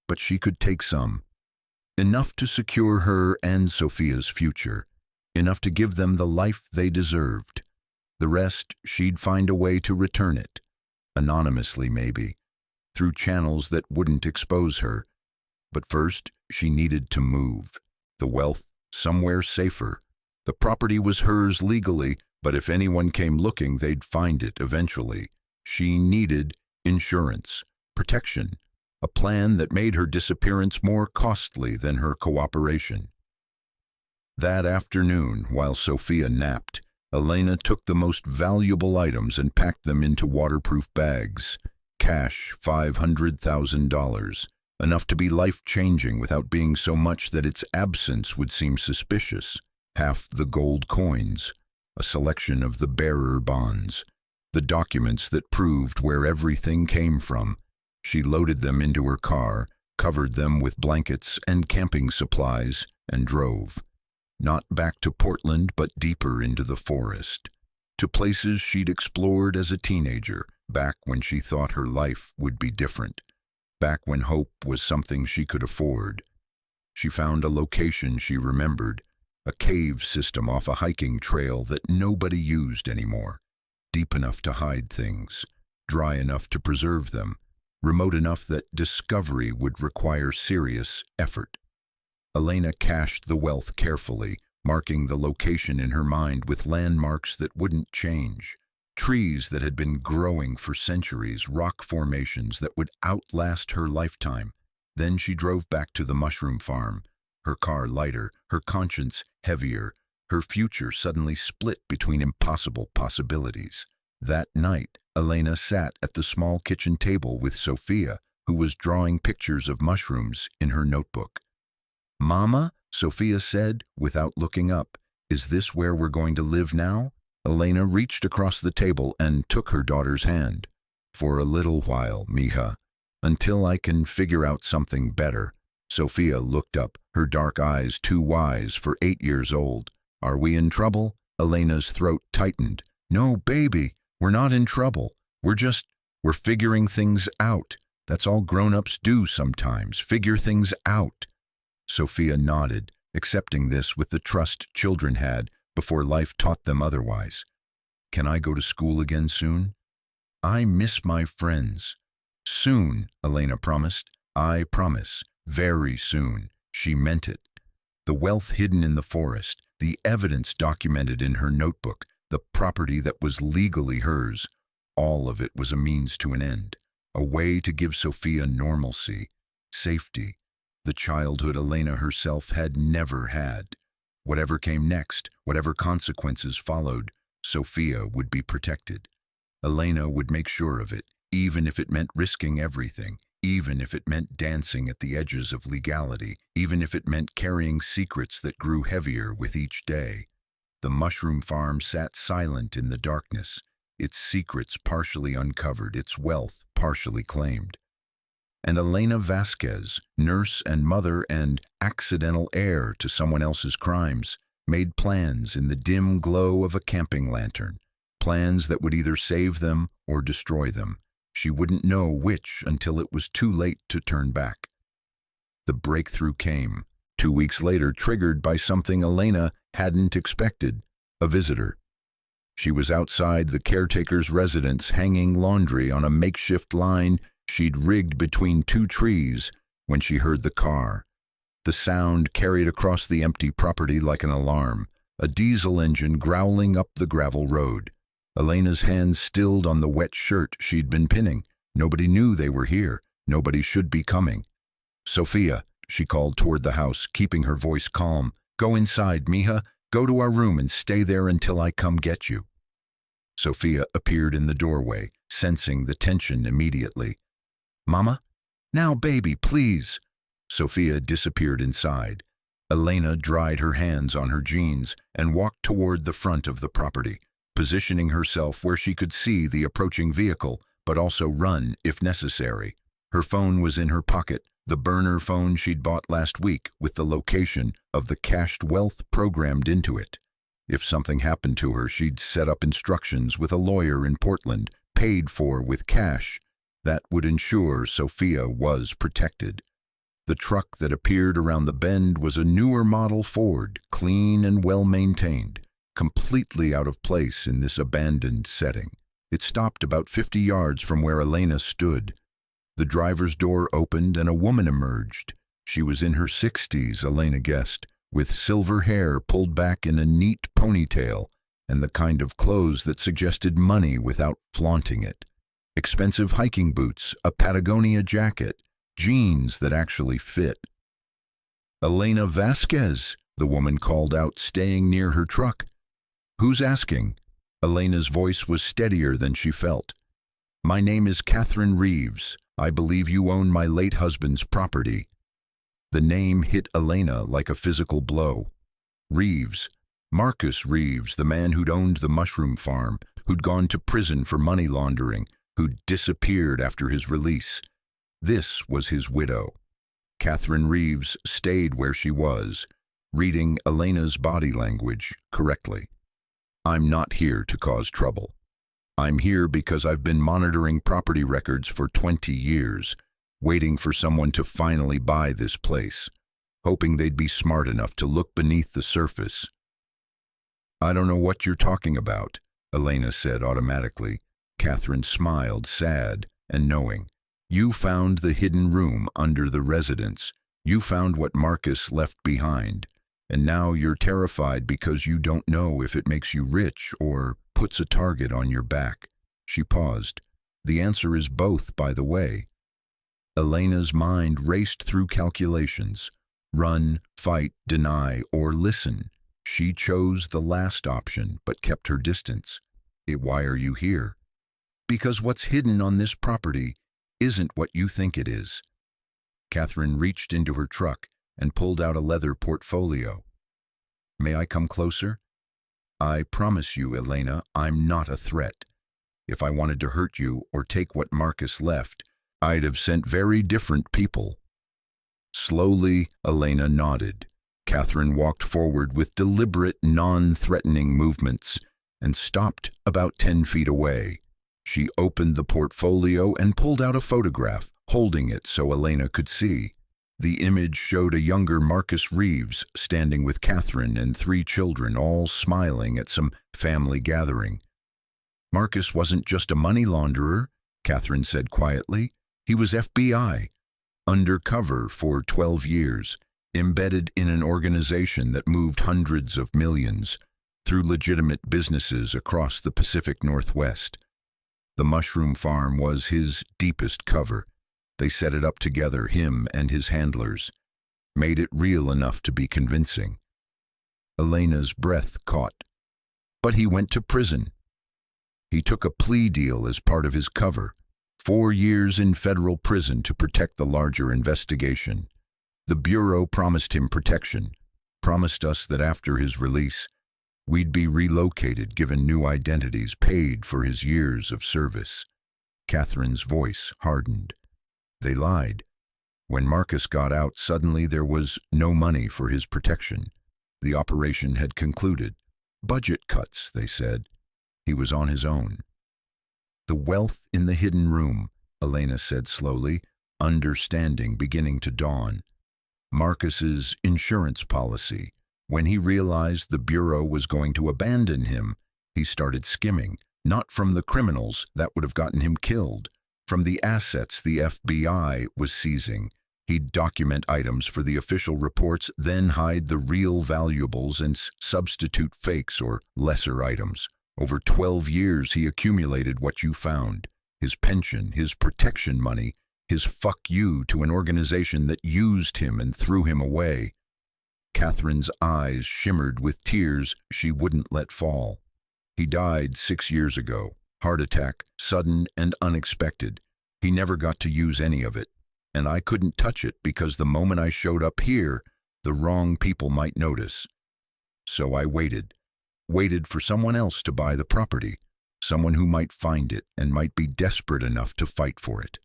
Speaker 1: But she could take some. Enough to secure her and Sofia's future. Enough to give them the life they deserved. The rest, she'd find a way to return it. Anonymously, maybe. Through channels that wouldn't expose her. But first, she needed to move. The wealth, somewhere safer. The property was hers legally, but if anyone came looking, they'd find it eventually. She needed insurance, protection, a plan that made her disappearance more costly than her cooperation. That afternoon, while Sofia napped, Elena took the most valuable items and packed them into waterproof bags. Cash, $500,000. Enough to be life-changing without being so much that its absence would seem suspicious. Half the gold coins, a selection of the bearer bonds, the documents that proved where everything came from. She loaded them into her car, covered them with blankets and camping supplies, and drove. Not back to Portland, but deeper into the forest, to places she'd explored as a teenager, back when she thought her life would be different, back when hope was something she could afford. She found a location she remembered, a cave system off a hiking trail that nobody used anymore, deep enough to hide things, dry enough to preserve them, remote enough that discovery would require serious effort. Elena cached the wealth carefully, marking the location in her mind with landmarks that wouldn't change. Trees that had been growing for centuries, rock formations that would outlast her lifetime. Then she drove back to the mushroom farm, her car lighter, her conscience heavier, her future suddenly split between impossible possibilities. That night, Elena sat at the small kitchen table with Sofia, who was drawing pictures of mushrooms in her notebook. "Mama," Sofia said, without looking up, "is this where we're going to live now?" Elena reached across the table and took her daughter's hand. "For a little while, mija, until I can figure out something better." Sofia looked up, her dark eyes too wise for 8 years old. "Are we in trouble?" Elena's throat tightened. "No, baby, we're not in trouble. We're figuring things out. That's all grown-ups do sometimes, figure things out." Sofia nodded, accepting this with the trust children had before life taught them otherwise. "Can I go to school again soon?" "I miss my friends." "Soon," Elena promised. "I promise. Very soon." She meant it. The wealth hidden in the forest, the evidence documented in her notebook, the property that was legally hers. All of it was a means to an end, a way to give Sofia normalcy, safety, the childhood Elena herself had never had. Whatever came next, whatever consequences followed, Sofia would be protected. Elena would make sure of it, even if it meant risking everything, even if it meant dancing at the edges of legality, even if it meant carrying secrets that grew heavier with each day. The mushroom farm sat silent in the darkness, its secrets partially uncovered, its wealth partially claimed. And Elena Vasquez, nurse and mother and accidental heir to someone else's crimes, made plans in the dim glow of a camping lantern, plans that would either save them or destroy them. She wouldn't know which until it was too late to turn back. The breakthrough came, 2 weeks later, triggered by something Elena hadn't expected, a visitor. She was outside the caretaker's residence, hanging laundry on a makeshift line she'd rigged between 2 trees when she heard the car. The sound carried across the empty property like an alarm, a diesel engine growling up the gravel road. Elena's hands stilled on the wet shirt she'd been pinning. Nobody knew they were here. Nobody should be coming. "Sofia," she called toward the house, keeping her voice calm. "Go inside, mija. Go to our room and stay there until I come get you." Sofia appeared in the doorway, sensing the tension immediately. "Mama? Now, baby, please." Sofia disappeared inside. Elena dried her hands on her jeans and walked toward the front of the property, positioning herself where she could see the approaching vehicle, but also run if necessary. Her phone was in her pocket, the burner phone she'd bought last week with the location of the cached wealth programmed into it. If something happened to her, she'd set up instructions with a lawyer in Portland, paid for with cash. That would ensure Sofia was protected. The truck that appeared around the bend was a newer model Ford, clean and well-maintained, completely out of place in this abandoned setting. It stopped about 50 yards from where Elena stood. The driver's door opened and a woman emerged. She was in her 60s, Elena guessed, with silver hair pulled back in a neat ponytail and the kind of clothes that suggested money without flaunting it. Expensive hiking boots, a Patagonia jacket, jeans that actually fit. "Elena Vasquez," the woman called out, staying near her truck. "Who's asking?" Elena's voice was steadier than she felt. "My name is Catherine Reeves. I believe you own my late husband's property." The name hit Elena like a physical blow. Reeves. Marcus Reeves, the man who'd owned the mushroom farm, who'd gone to prison for money laundering, who'd disappeared after his release. This was his widow. Catherine Reeves stayed where she was, reading Elena's body language correctly. "I'm not here to cause trouble. I'm here because I've been monitoring property records for 20 years, waiting for someone to finally buy this place, hoping they'd be smart enough to look beneath the surface." "I don't know what you're talking about," Elena said automatically. Catherine smiled, sad and knowing. "You found the hidden room under the residence. You found what Marcus left behind. And now you're terrified because you don't know if it makes you rich or puts a target on your back." She paused. "The answer is both, by the way." Elena's mind raced through calculations. Run, fight, deny, or listen. She chose the last option, but kept her distance. "Why are you here?" "Because what's hidden on this property isn't what you think it is." Catherine reached into her truck and pulled out a leather portfolio. "May I come closer?" "I promise you, Elena, I'm not a threat. If I wanted to hurt you or take what Marcus left, I'd have sent very different people." Slowly, Elena nodded. Catherine walked forward with deliberate, non-threatening movements and stopped about 10 feet away. She opened the portfolio and pulled out a photograph, holding it so Elena could see. The image showed a younger Marcus Reeves standing with Catherine and 3 children, all smiling at some family gathering. "Marcus wasn't just a money launderer," Catherine said quietly. "He was FBI, undercover for 12 years, embedded in an organization that moved hundreds of millions. through legitimate businesses across the Pacific Northwest. The mushroom farm was his deepest cover. They set it up together, him and his handlers, made it real enough to be convincing. Elena's breath caught. But he went to prison. He took a plea deal as part of his cover. 4 years in federal prison to protect the larger investigation. The Bureau promised him protection, promised us that after his release, we'd be relocated, given new identities, paid for his years of service. Catherine's voice hardened. They lied. When Marcus got out, suddenly there was no money for his protection. The operation had concluded. Budget cuts, they said. He was on his own. The wealth in the hidden room, Elena said slowly, understanding beginning to dawn. Marcus's insurance policy. When he realized the Bureau was going to abandon him, he started skimming, not from the criminals that would have gotten him killed, from the assets the FBI was seizing. He'd document items for the official reports, then hide the real valuables and substitute fakes or lesser items. Over 12 years he accumulated what you found. His pension, his protection money, his fuck you to an organization that used him and threw him away. Catherine's eyes shimmered with tears she wouldn't let fall. He died 6 years ago. Heart attack, sudden and unexpected. He never got to use any of it. And I couldn't touch it because the moment I showed up here, the wrong people might notice. So I waited for someone else to buy the property, someone who might find it and might be desperate enough to fight for it.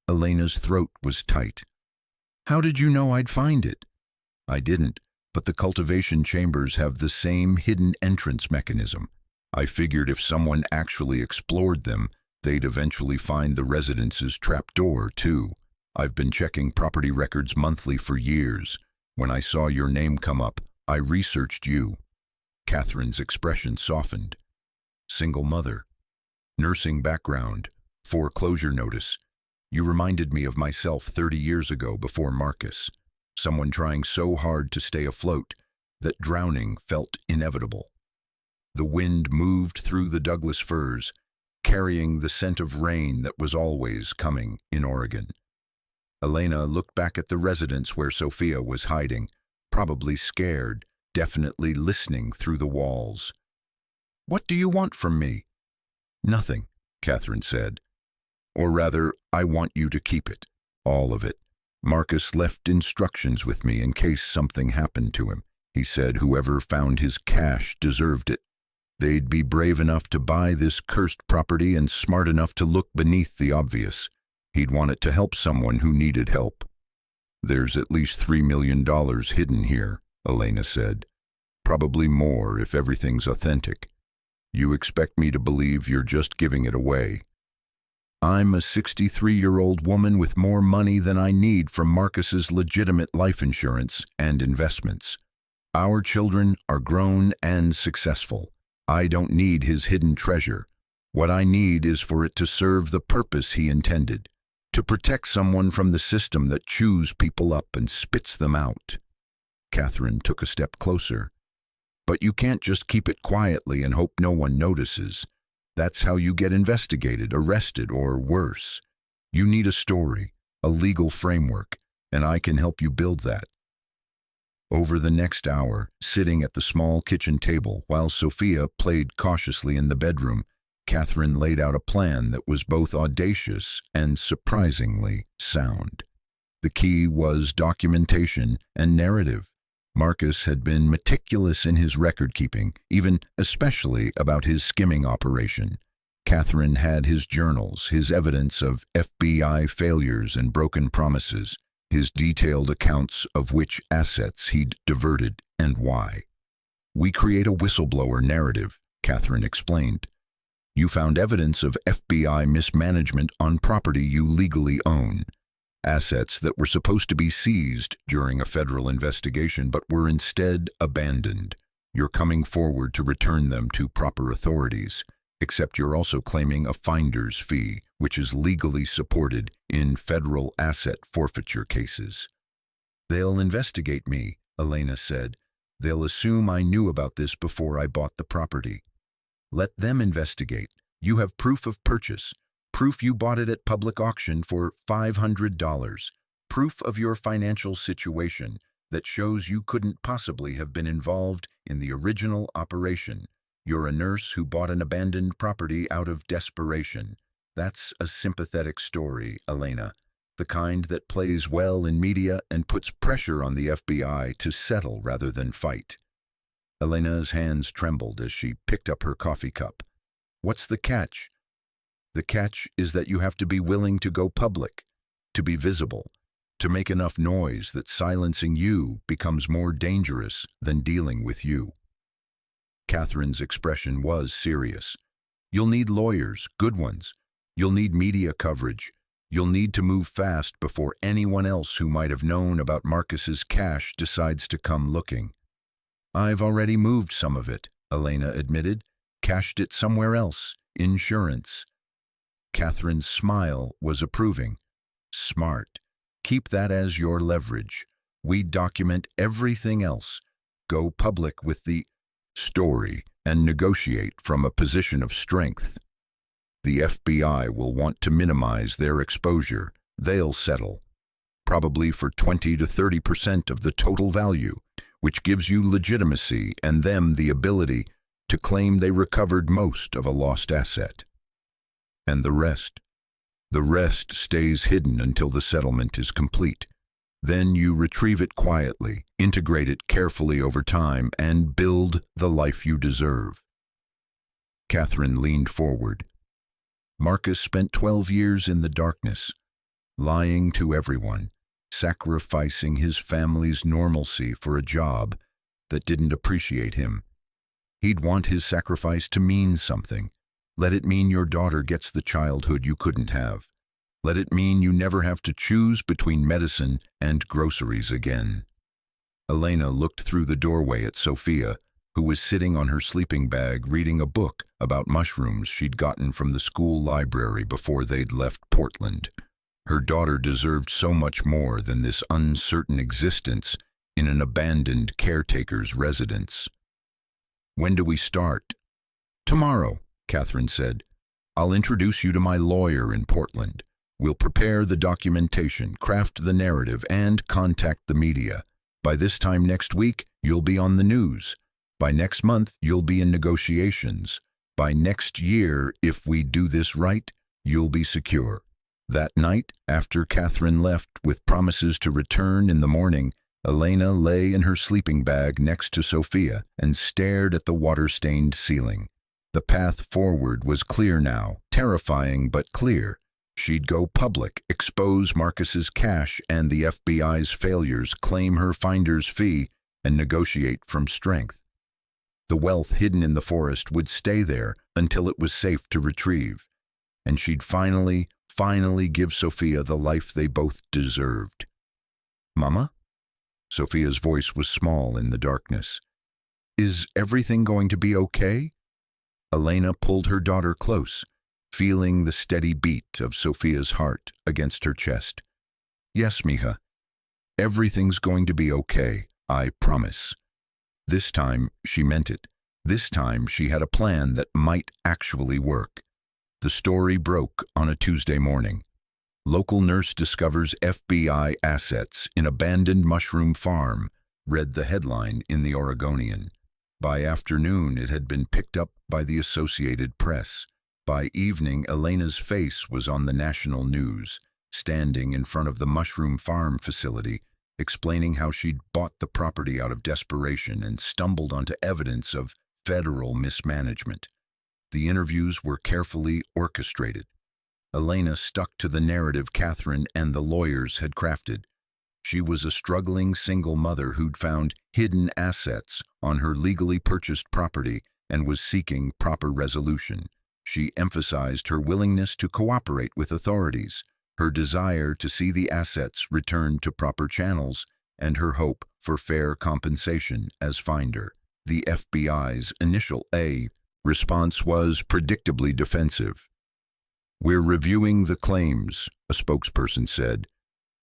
Speaker 1: Elena's throat was tight. How did you know I'd find it? I didn't, but the cultivation chambers have the same hidden entrance mechanism. I figured if someone actually explored them, they'd eventually find the residence's trapdoor, too. I've been checking property records monthly for years. When I saw your name come up, I researched you. Catherine's expression softened. Single mother. Nursing background. Foreclosure notice. You reminded me of myself 30 years ago before Marcus. Someone trying so hard to stay afloat that drowning felt inevitable. The wind moved through the Douglas firs, carrying the scent of rain that was always coming in Oregon. Elena looked back at the residence where Sofia was hiding, probably scared, definitely listening through the walls. What do you want from me? Nothing, Catherine said. Or rather, I want you to keep it, all of it. Marcus left instructions with me in case something happened to him. He said whoever found his cash deserved it. They'd be brave enough to buy this cursed property and smart enough to look beneath the obvious. He'd want it to help someone who needed help. There's at least $3 million hidden here, Elena said. Probably more if everything's authentic. You expect me to believe you're just giving it away. I'm a 63-year-old woman with more money than I need from Marcus's legitimate life insurance and investments. Our children are grown and successful. I don't need his hidden treasure. What I need is for it to serve the purpose he intended, to protect someone from the system that chews people up and spits them out. Catherine took a step closer. But you can't just keep it quietly and hope no one notices. That's how you get investigated, arrested, or worse. You need a story, a legal framework, and I can help you build that. Over the next hour, sitting at the small kitchen table while Sofia played cautiously in the bedroom, Catherine laid out a plan that was both audacious and surprisingly sound. The key was documentation and narrative. Marcus had been meticulous in his record-keeping, even especially about his skimming operation. Catherine had his journals, his evidence of FBI failures and broken promises, his detailed accounts of which assets he'd diverted and why. We create a whistleblower narrative, Catherine explained. You found evidence of FBI mismanagement on property you legally own. Assets that were supposed to be seized during a federal investigation but were instead abandoned. You're coming forward to return them to proper authorities, except you're also claiming a finder's fee, which is legally supported in federal asset forfeiture cases. They'll investigate me, Elena said, They'll assume I knew about this before I bought the property. Let them investigate. You have proof of purchase, proof you bought it at public auction for $500, proof of your financial situation that shows you couldn't possibly have been involved in the original operation. You're a nurse who bought an abandoned property out of desperation. That's a sympathetic story, Elena, the kind that plays well in media and puts pressure on the FBI to settle rather than fight. Elena's hands trembled as she picked up her coffee cup. What's the catch? The catch is that you have to be willing to go public, to be visible, to make enough noise that silencing you becomes more dangerous than dealing with you. Catherine's expression was serious. You'll need lawyers, good ones. You'll need media coverage. You'll need to move fast before anyone else who might have known about Marcus's cash decides to come looking. I've already moved some of it, Elena admitted. Cashed it somewhere else. Insurance. Catherine's smile was approving. Smart. Keep that as your leverage. We document everything else. Go public with the story and negotiate from a position of strength. The FBI will want to minimize their exposure. They'll settle, probably for 20 to 30% of the total value, which gives you legitimacy and them the ability to claim they recovered most of a lost asset. And the rest? The rest stays hidden until the settlement is complete. Then you retrieve it quietly, integrate it carefully over time, and build the life you deserve. Catherine leaned forward. Marcus spent 12 years in the darkness, lying to everyone, sacrificing his family's normalcy for a job that didn't appreciate him. He'd want his sacrifice to mean something. Let it mean your daughter gets the childhood you couldn't have. Let it mean you never have to choose between medicine and groceries again. Elena looked through the doorway at Sofia, who was sitting on her sleeping bag reading a book about mushrooms she'd gotten from the school library before they'd left Portland. Her daughter deserved so much more than this uncertain existence in an abandoned caretaker's residence. When do we start? Tomorrow, Catherine said. I'll introduce you to my lawyer in Portland. We'll prepare the documentation, craft the narrative, and contact the media. By this time next week, you'll be on the news. By next month, you'll be in negotiations. By next year, if we do this right, you'll be secure. That night, after Catherine left with promises to return in the morning, Elena lay in her sleeping bag next to Sofia and stared at the water-stained ceiling. The path forward was clear now, terrifying but clear. She'd go public, expose Marcus's cash and the FBI's failures, claim her finder's fee, and negotiate from strength. The wealth hidden in the forest would stay there until it was safe to retrieve, and she'd finally give Sofia the life they both deserved. Mama? Sofia's voice was small in the darkness. Is everything going to be okay? Elena pulled her daughter close, feeling the steady beat of Sofia's heart against her chest. Yes, mija. Everything's going to be okay, I promise. This time, she meant it. This time, she had a plan that might actually work. The story broke on a Tuesday morning. Local nurse discovers FBI assets in abandoned mushroom farm, read the headline in the Oregonian. By afternoon, it had been picked up by the Associated Press. By evening, Elena's face was on the national news, standing in front of the mushroom farm facility, explaining how she'd bought the property out of desperation and stumbled onto evidence of federal mismanagement. The interviews were carefully orchestrated. Elena stuck to the narrative Catherine and the lawyers had crafted. She was a struggling single mother who'd found hidden assets on her legally purchased property and was seeking proper resolution. She emphasized her willingness to cooperate with authorities, her desire to see the assets returned to proper channels, and her hope for fair compensation as finder. The FBI's initial response was predictably defensive. We're reviewing the claims, a spokesperson said.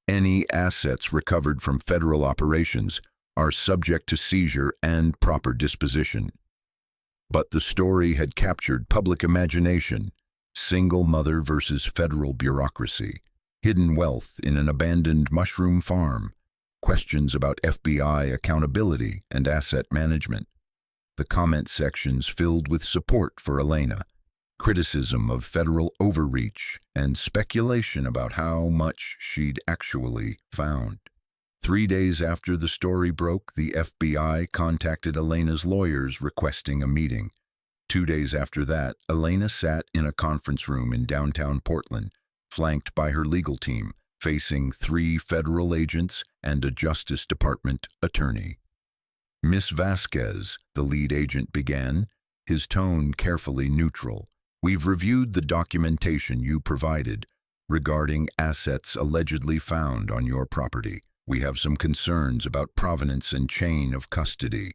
Speaker 1: Any assets recovered from federal operations are subject to seizure and proper disposition. But the story had captured public imagination. Single mother versus federal bureaucracy. Hidden wealth in an abandoned mushroom farm. Questions about FBI accountability and asset management. The comment sections filled with support for Elena, criticism of federal overreach, and speculation about how much she'd actually found. 3 days after the story broke, the FBI contacted Elena's lawyers requesting a meeting. 2 days after that, Elena sat in a conference room in downtown Portland, flanked by her legal team, facing 3 federal agents and a Justice Department attorney. Miss Vasquez, the lead agent, began, his tone carefully neutral. "We've reviewed the documentation you provided regarding assets allegedly found on your property. We have some concerns about provenance and chain of custody."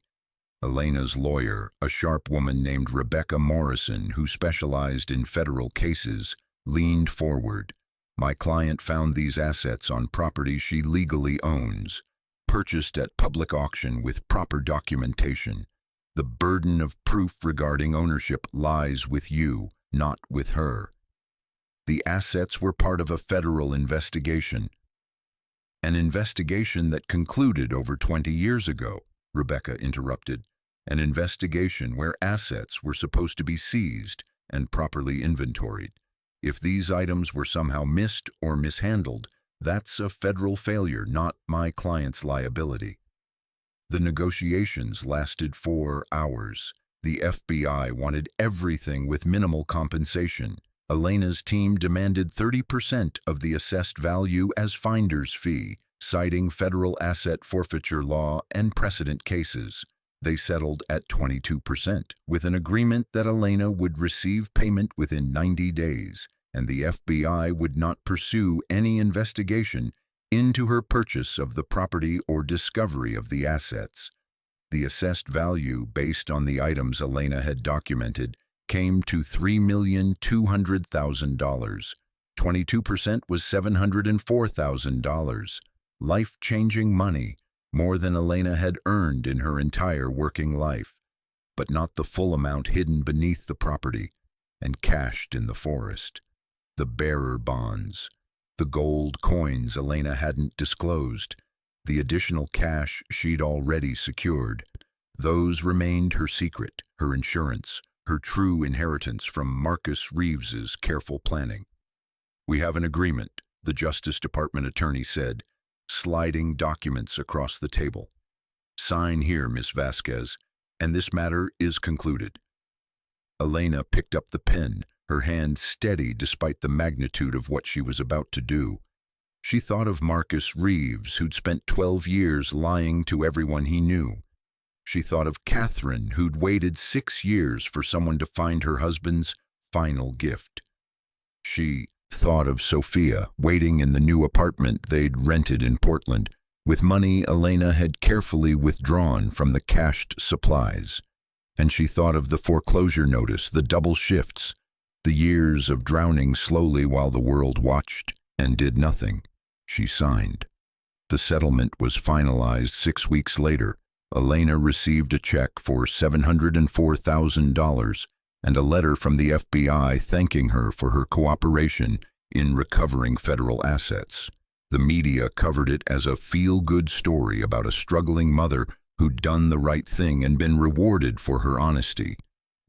Speaker 1: Elena's lawyer, a sharp woman named Rebecca Morrison, who specialized in federal cases, leaned forward. "My client found these assets on property she legally owns, purchased at public auction with proper documentation. The burden of proof regarding ownership lies with you, not with her. The assets were part of a federal investigation. An investigation that concluded over 20 years ago," Rebecca interrupted. "An investigation where assets were supposed to be seized and properly inventoried. If these items were somehow missed or mishandled, that's a federal failure, not my client's liability." The negotiations lasted 4 hours. The FBI wanted everything with minimal compensation. Elena's team demanded 30% of the assessed value as finder's fee, citing federal asset forfeiture law and precedent cases. They settled at 22%, with an agreement that Elena would receive payment within 90 days, and the FBI would not pursue any investigation into her purchase of the property or discovery of the assets. The assessed value, based on the items Elena had documented, came to $3,200,000. 22% was $704,000. Life-changing money, more than Elena had earned in her entire working life, but not the full amount hidden beneath the property and cached in the forest. The bearer bonds, the gold coins Elena hadn't disclosed, the additional cash she'd already secured. Those remained her secret, her insurance, her true inheritance from Marcus Reeves's careful planning. "We have an agreement," the Justice Department attorney said, sliding documents across the table. "Sign here, Miss Vasquez, and this matter is concluded." Elena picked up the pen, her hand steady despite the magnitude of what she was about to do. She thought of Marcus Reeves, who'd spent 12 years lying to everyone he knew. She thought of Catherine, who'd waited 6 years for someone to find her husband's final gift. She thought of Sofia, waiting in the new apartment they'd rented in Portland, with money Elena had carefully withdrawn from the cached supplies. And she thought of the foreclosure notice, the double shifts, the years of drowning slowly while the world watched and did nothing. She signed. The settlement was finalized 6 weeks later. Elena received a check for $704,000 and a letter from the FBI thanking her for her cooperation in recovering federal assets. The media covered it as a feel-good story about a struggling mother who'd done the right thing and been rewarded for her honesty.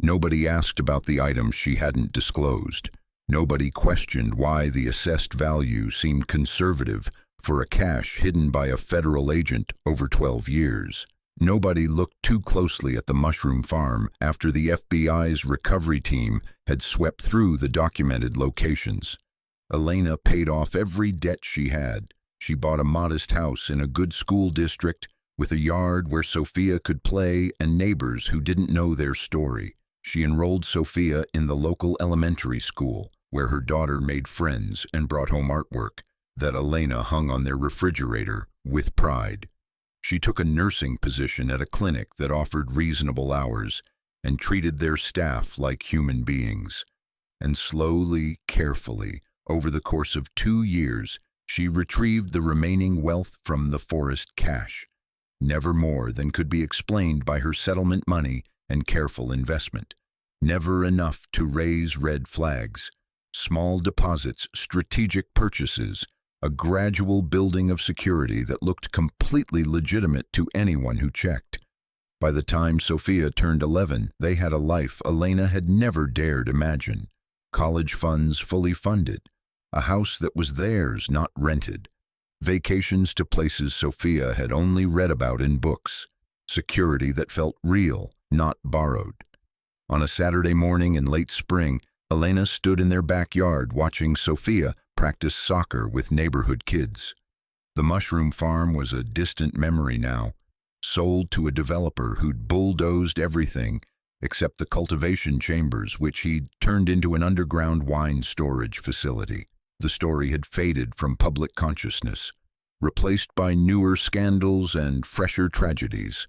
Speaker 1: Nobody asked about the items she hadn't disclosed. Nobody questioned why the assessed value seemed conservative for a cache hidden by a federal agent over 12 years. Nobody looked too closely at the mushroom farm after the FBI's recovery team had swept through the documented locations. Elena paid off every debt she had. She bought a modest house in a good school district with a yard where Sofia could play and neighbors who didn't know their story. She enrolled Sofia in the local elementary school, where her daughter made friends and brought home artwork that Elena hung on their refrigerator with pride. She took a nursing position at a clinic that offered reasonable hours and treated their staff like human beings. And slowly, carefully, over the course of 2 years, she retrieved the remaining wealth from the forest cache. never more than could be explained by her settlement money and careful investment. Never enough to raise red flags. Small deposits, strategic purchases, a gradual building of security that looked completely legitimate to anyone who checked. By the time Sofia turned 11, they had a life Elena had never dared imagine. College funds fully funded. A house that was theirs, not rented. Vacations to places Sofia had only read about in books. Security that felt real, not borrowed. On a Saturday morning in late spring, Elena stood in their backyard watching Sofia practice soccer with neighborhood kids. The mushroom farm was a distant memory now, sold to a developer who'd bulldozed everything except the cultivation chambers, which he'd turned into an underground wine storage facility. The story had faded from public consciousness, replaced by newer scandals and fresher tragedies.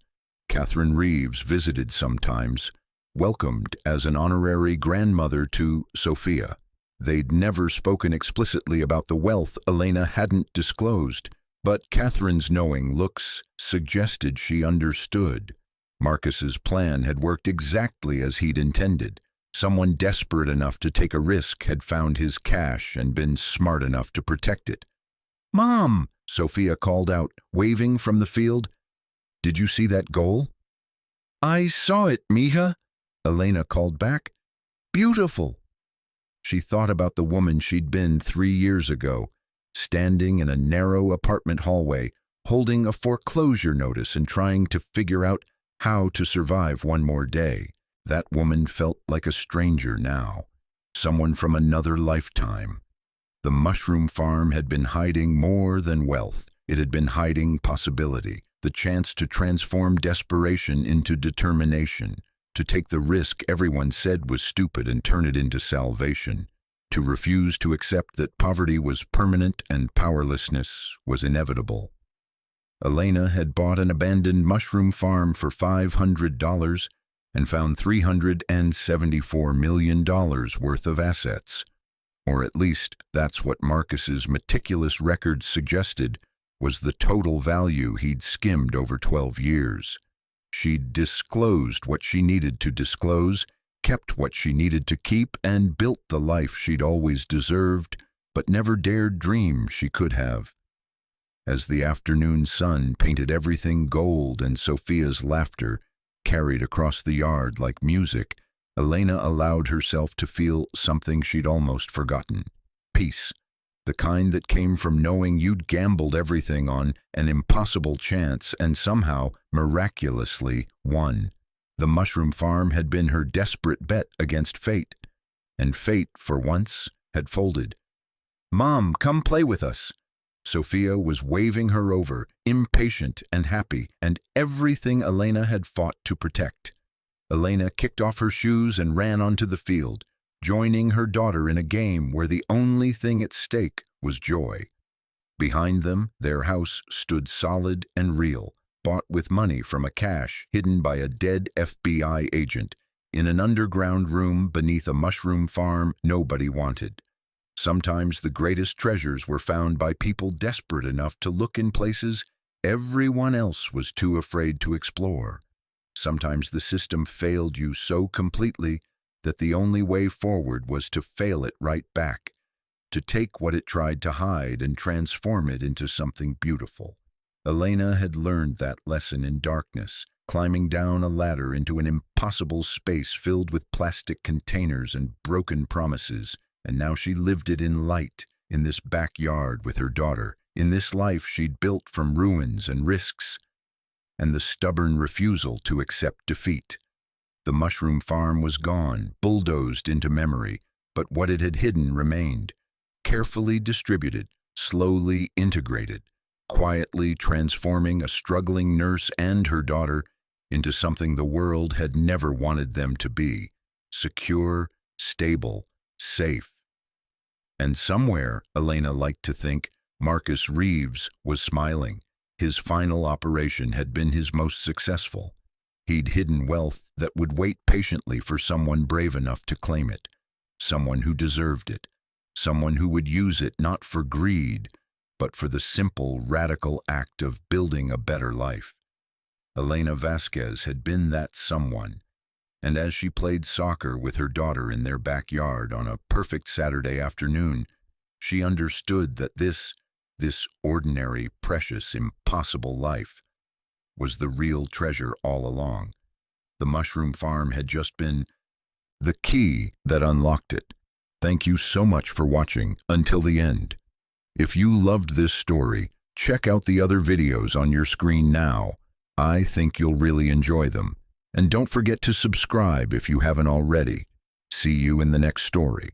Speaker 1: Catherine Reeves visited sometimes, welcomed as an honorary grandmother to Sofia. They'd never spoken explicitly about the wealth Elena hadn't disclosed, but Catherine's knowing looks suggested she understood. Marcus's plan had worked exactly as he'd intended. Someone desperate enough to take a risk had found his cash and been smart enough to protect it. "Mom!" Sofia called out, waving from the field. "Did you see that goal?" "I saw it, mija," Elena called back. "Beautiful." She thought about the woman she'd been 3 years ago, standing in a narrow apartment hallway, holding a foreclosure notice and trying to figure out how to survive one more day. That woman felt like a stranger now, someone from another lifetime. The mushroom farm had been hiding more than wealth. It had been hiding possibility, the chance to transform desperation into determination, to take the risk everyone said was stupid and turn it into salvation, to refuse to accept that poverty was permanent and powerlessness was inevitable. Elena had bought an abandoned mushroom farm for $500 and found $374 million worth of assets. Or at least that's what Marcus's meticulous records suggested was the total value he'd skimmed over 12 years. She'd disclosed what she needed to disclose, kept what she needed to keep, and built the life she'd always deserved, but never dared dream she could have. As the afternoon sun painted everything gold and Sofia's laughter carried across the yard like music, Elena allowed herself to feel something she'd almost forgotten. Peace. The kind that came from knowing you'd gambled everything on an impossible chance and somehow, miraculously, won. The mushroom farm had been her desperate bet against fate, and fate, for once, had folded. "Mom, come play with us." Sofia was waving her over, impatient and happy, and everything Elena had fought to protect. Elena kicked off her shoes and ran onto the field, joining her daughter in a game where the only thing at stake was joy. Behind them, their house stood solid and real, bought with money from a cache hidden by a dead FBI agent in an underground room beneath a mushroom farm nobody wanted. Sometimes the greatest treasures were found by people desperate enough to look in places everyone else was too afraid to explore. Sometimes the system failed you so completely that the only way forward was to fail it right back, to take what it tried to hide and transform it into something beautiful. Elena had learned that lesson in darkness, climbing down a ladder into an impossible space filled with plastic containers and broken promises, and now she lived it in light, in this backyard with her daughter, in this life she'd built from ruins and risks, and the stubborn refusal to accept defeat. The mushroom farm was gone, bulldozed into memory, but what it had hidden remained, carefully distributed, slowly integrated, quietly transforming a struggling nurse and her daughter into something the world had never wanted them to be: secure, stable, safe. And somewhere, Elena liked to think, Marcus Reeves was smiling. His final operation had been his most successful. He'd hidden wealth that would wait patiently for someone brave enough to claim it, someone who deserved it, someone who would use it not for greed, but for the simple, radical act of building a better life. Elena Vasquez had been that someone, and as she played soccer with her daughter in their backyard on a perfect Saturday afternoon, she understood that this ordinary, precious, impossible life was the real treasure all along. The mushroom farm had just been the key that unlocked it. Thank you so much for watching until the end. If you loved this story, check out the other videos on your screen now. I think you'll really enjoy them. And don't forget to subscribe if you haven't already. See you in the next story.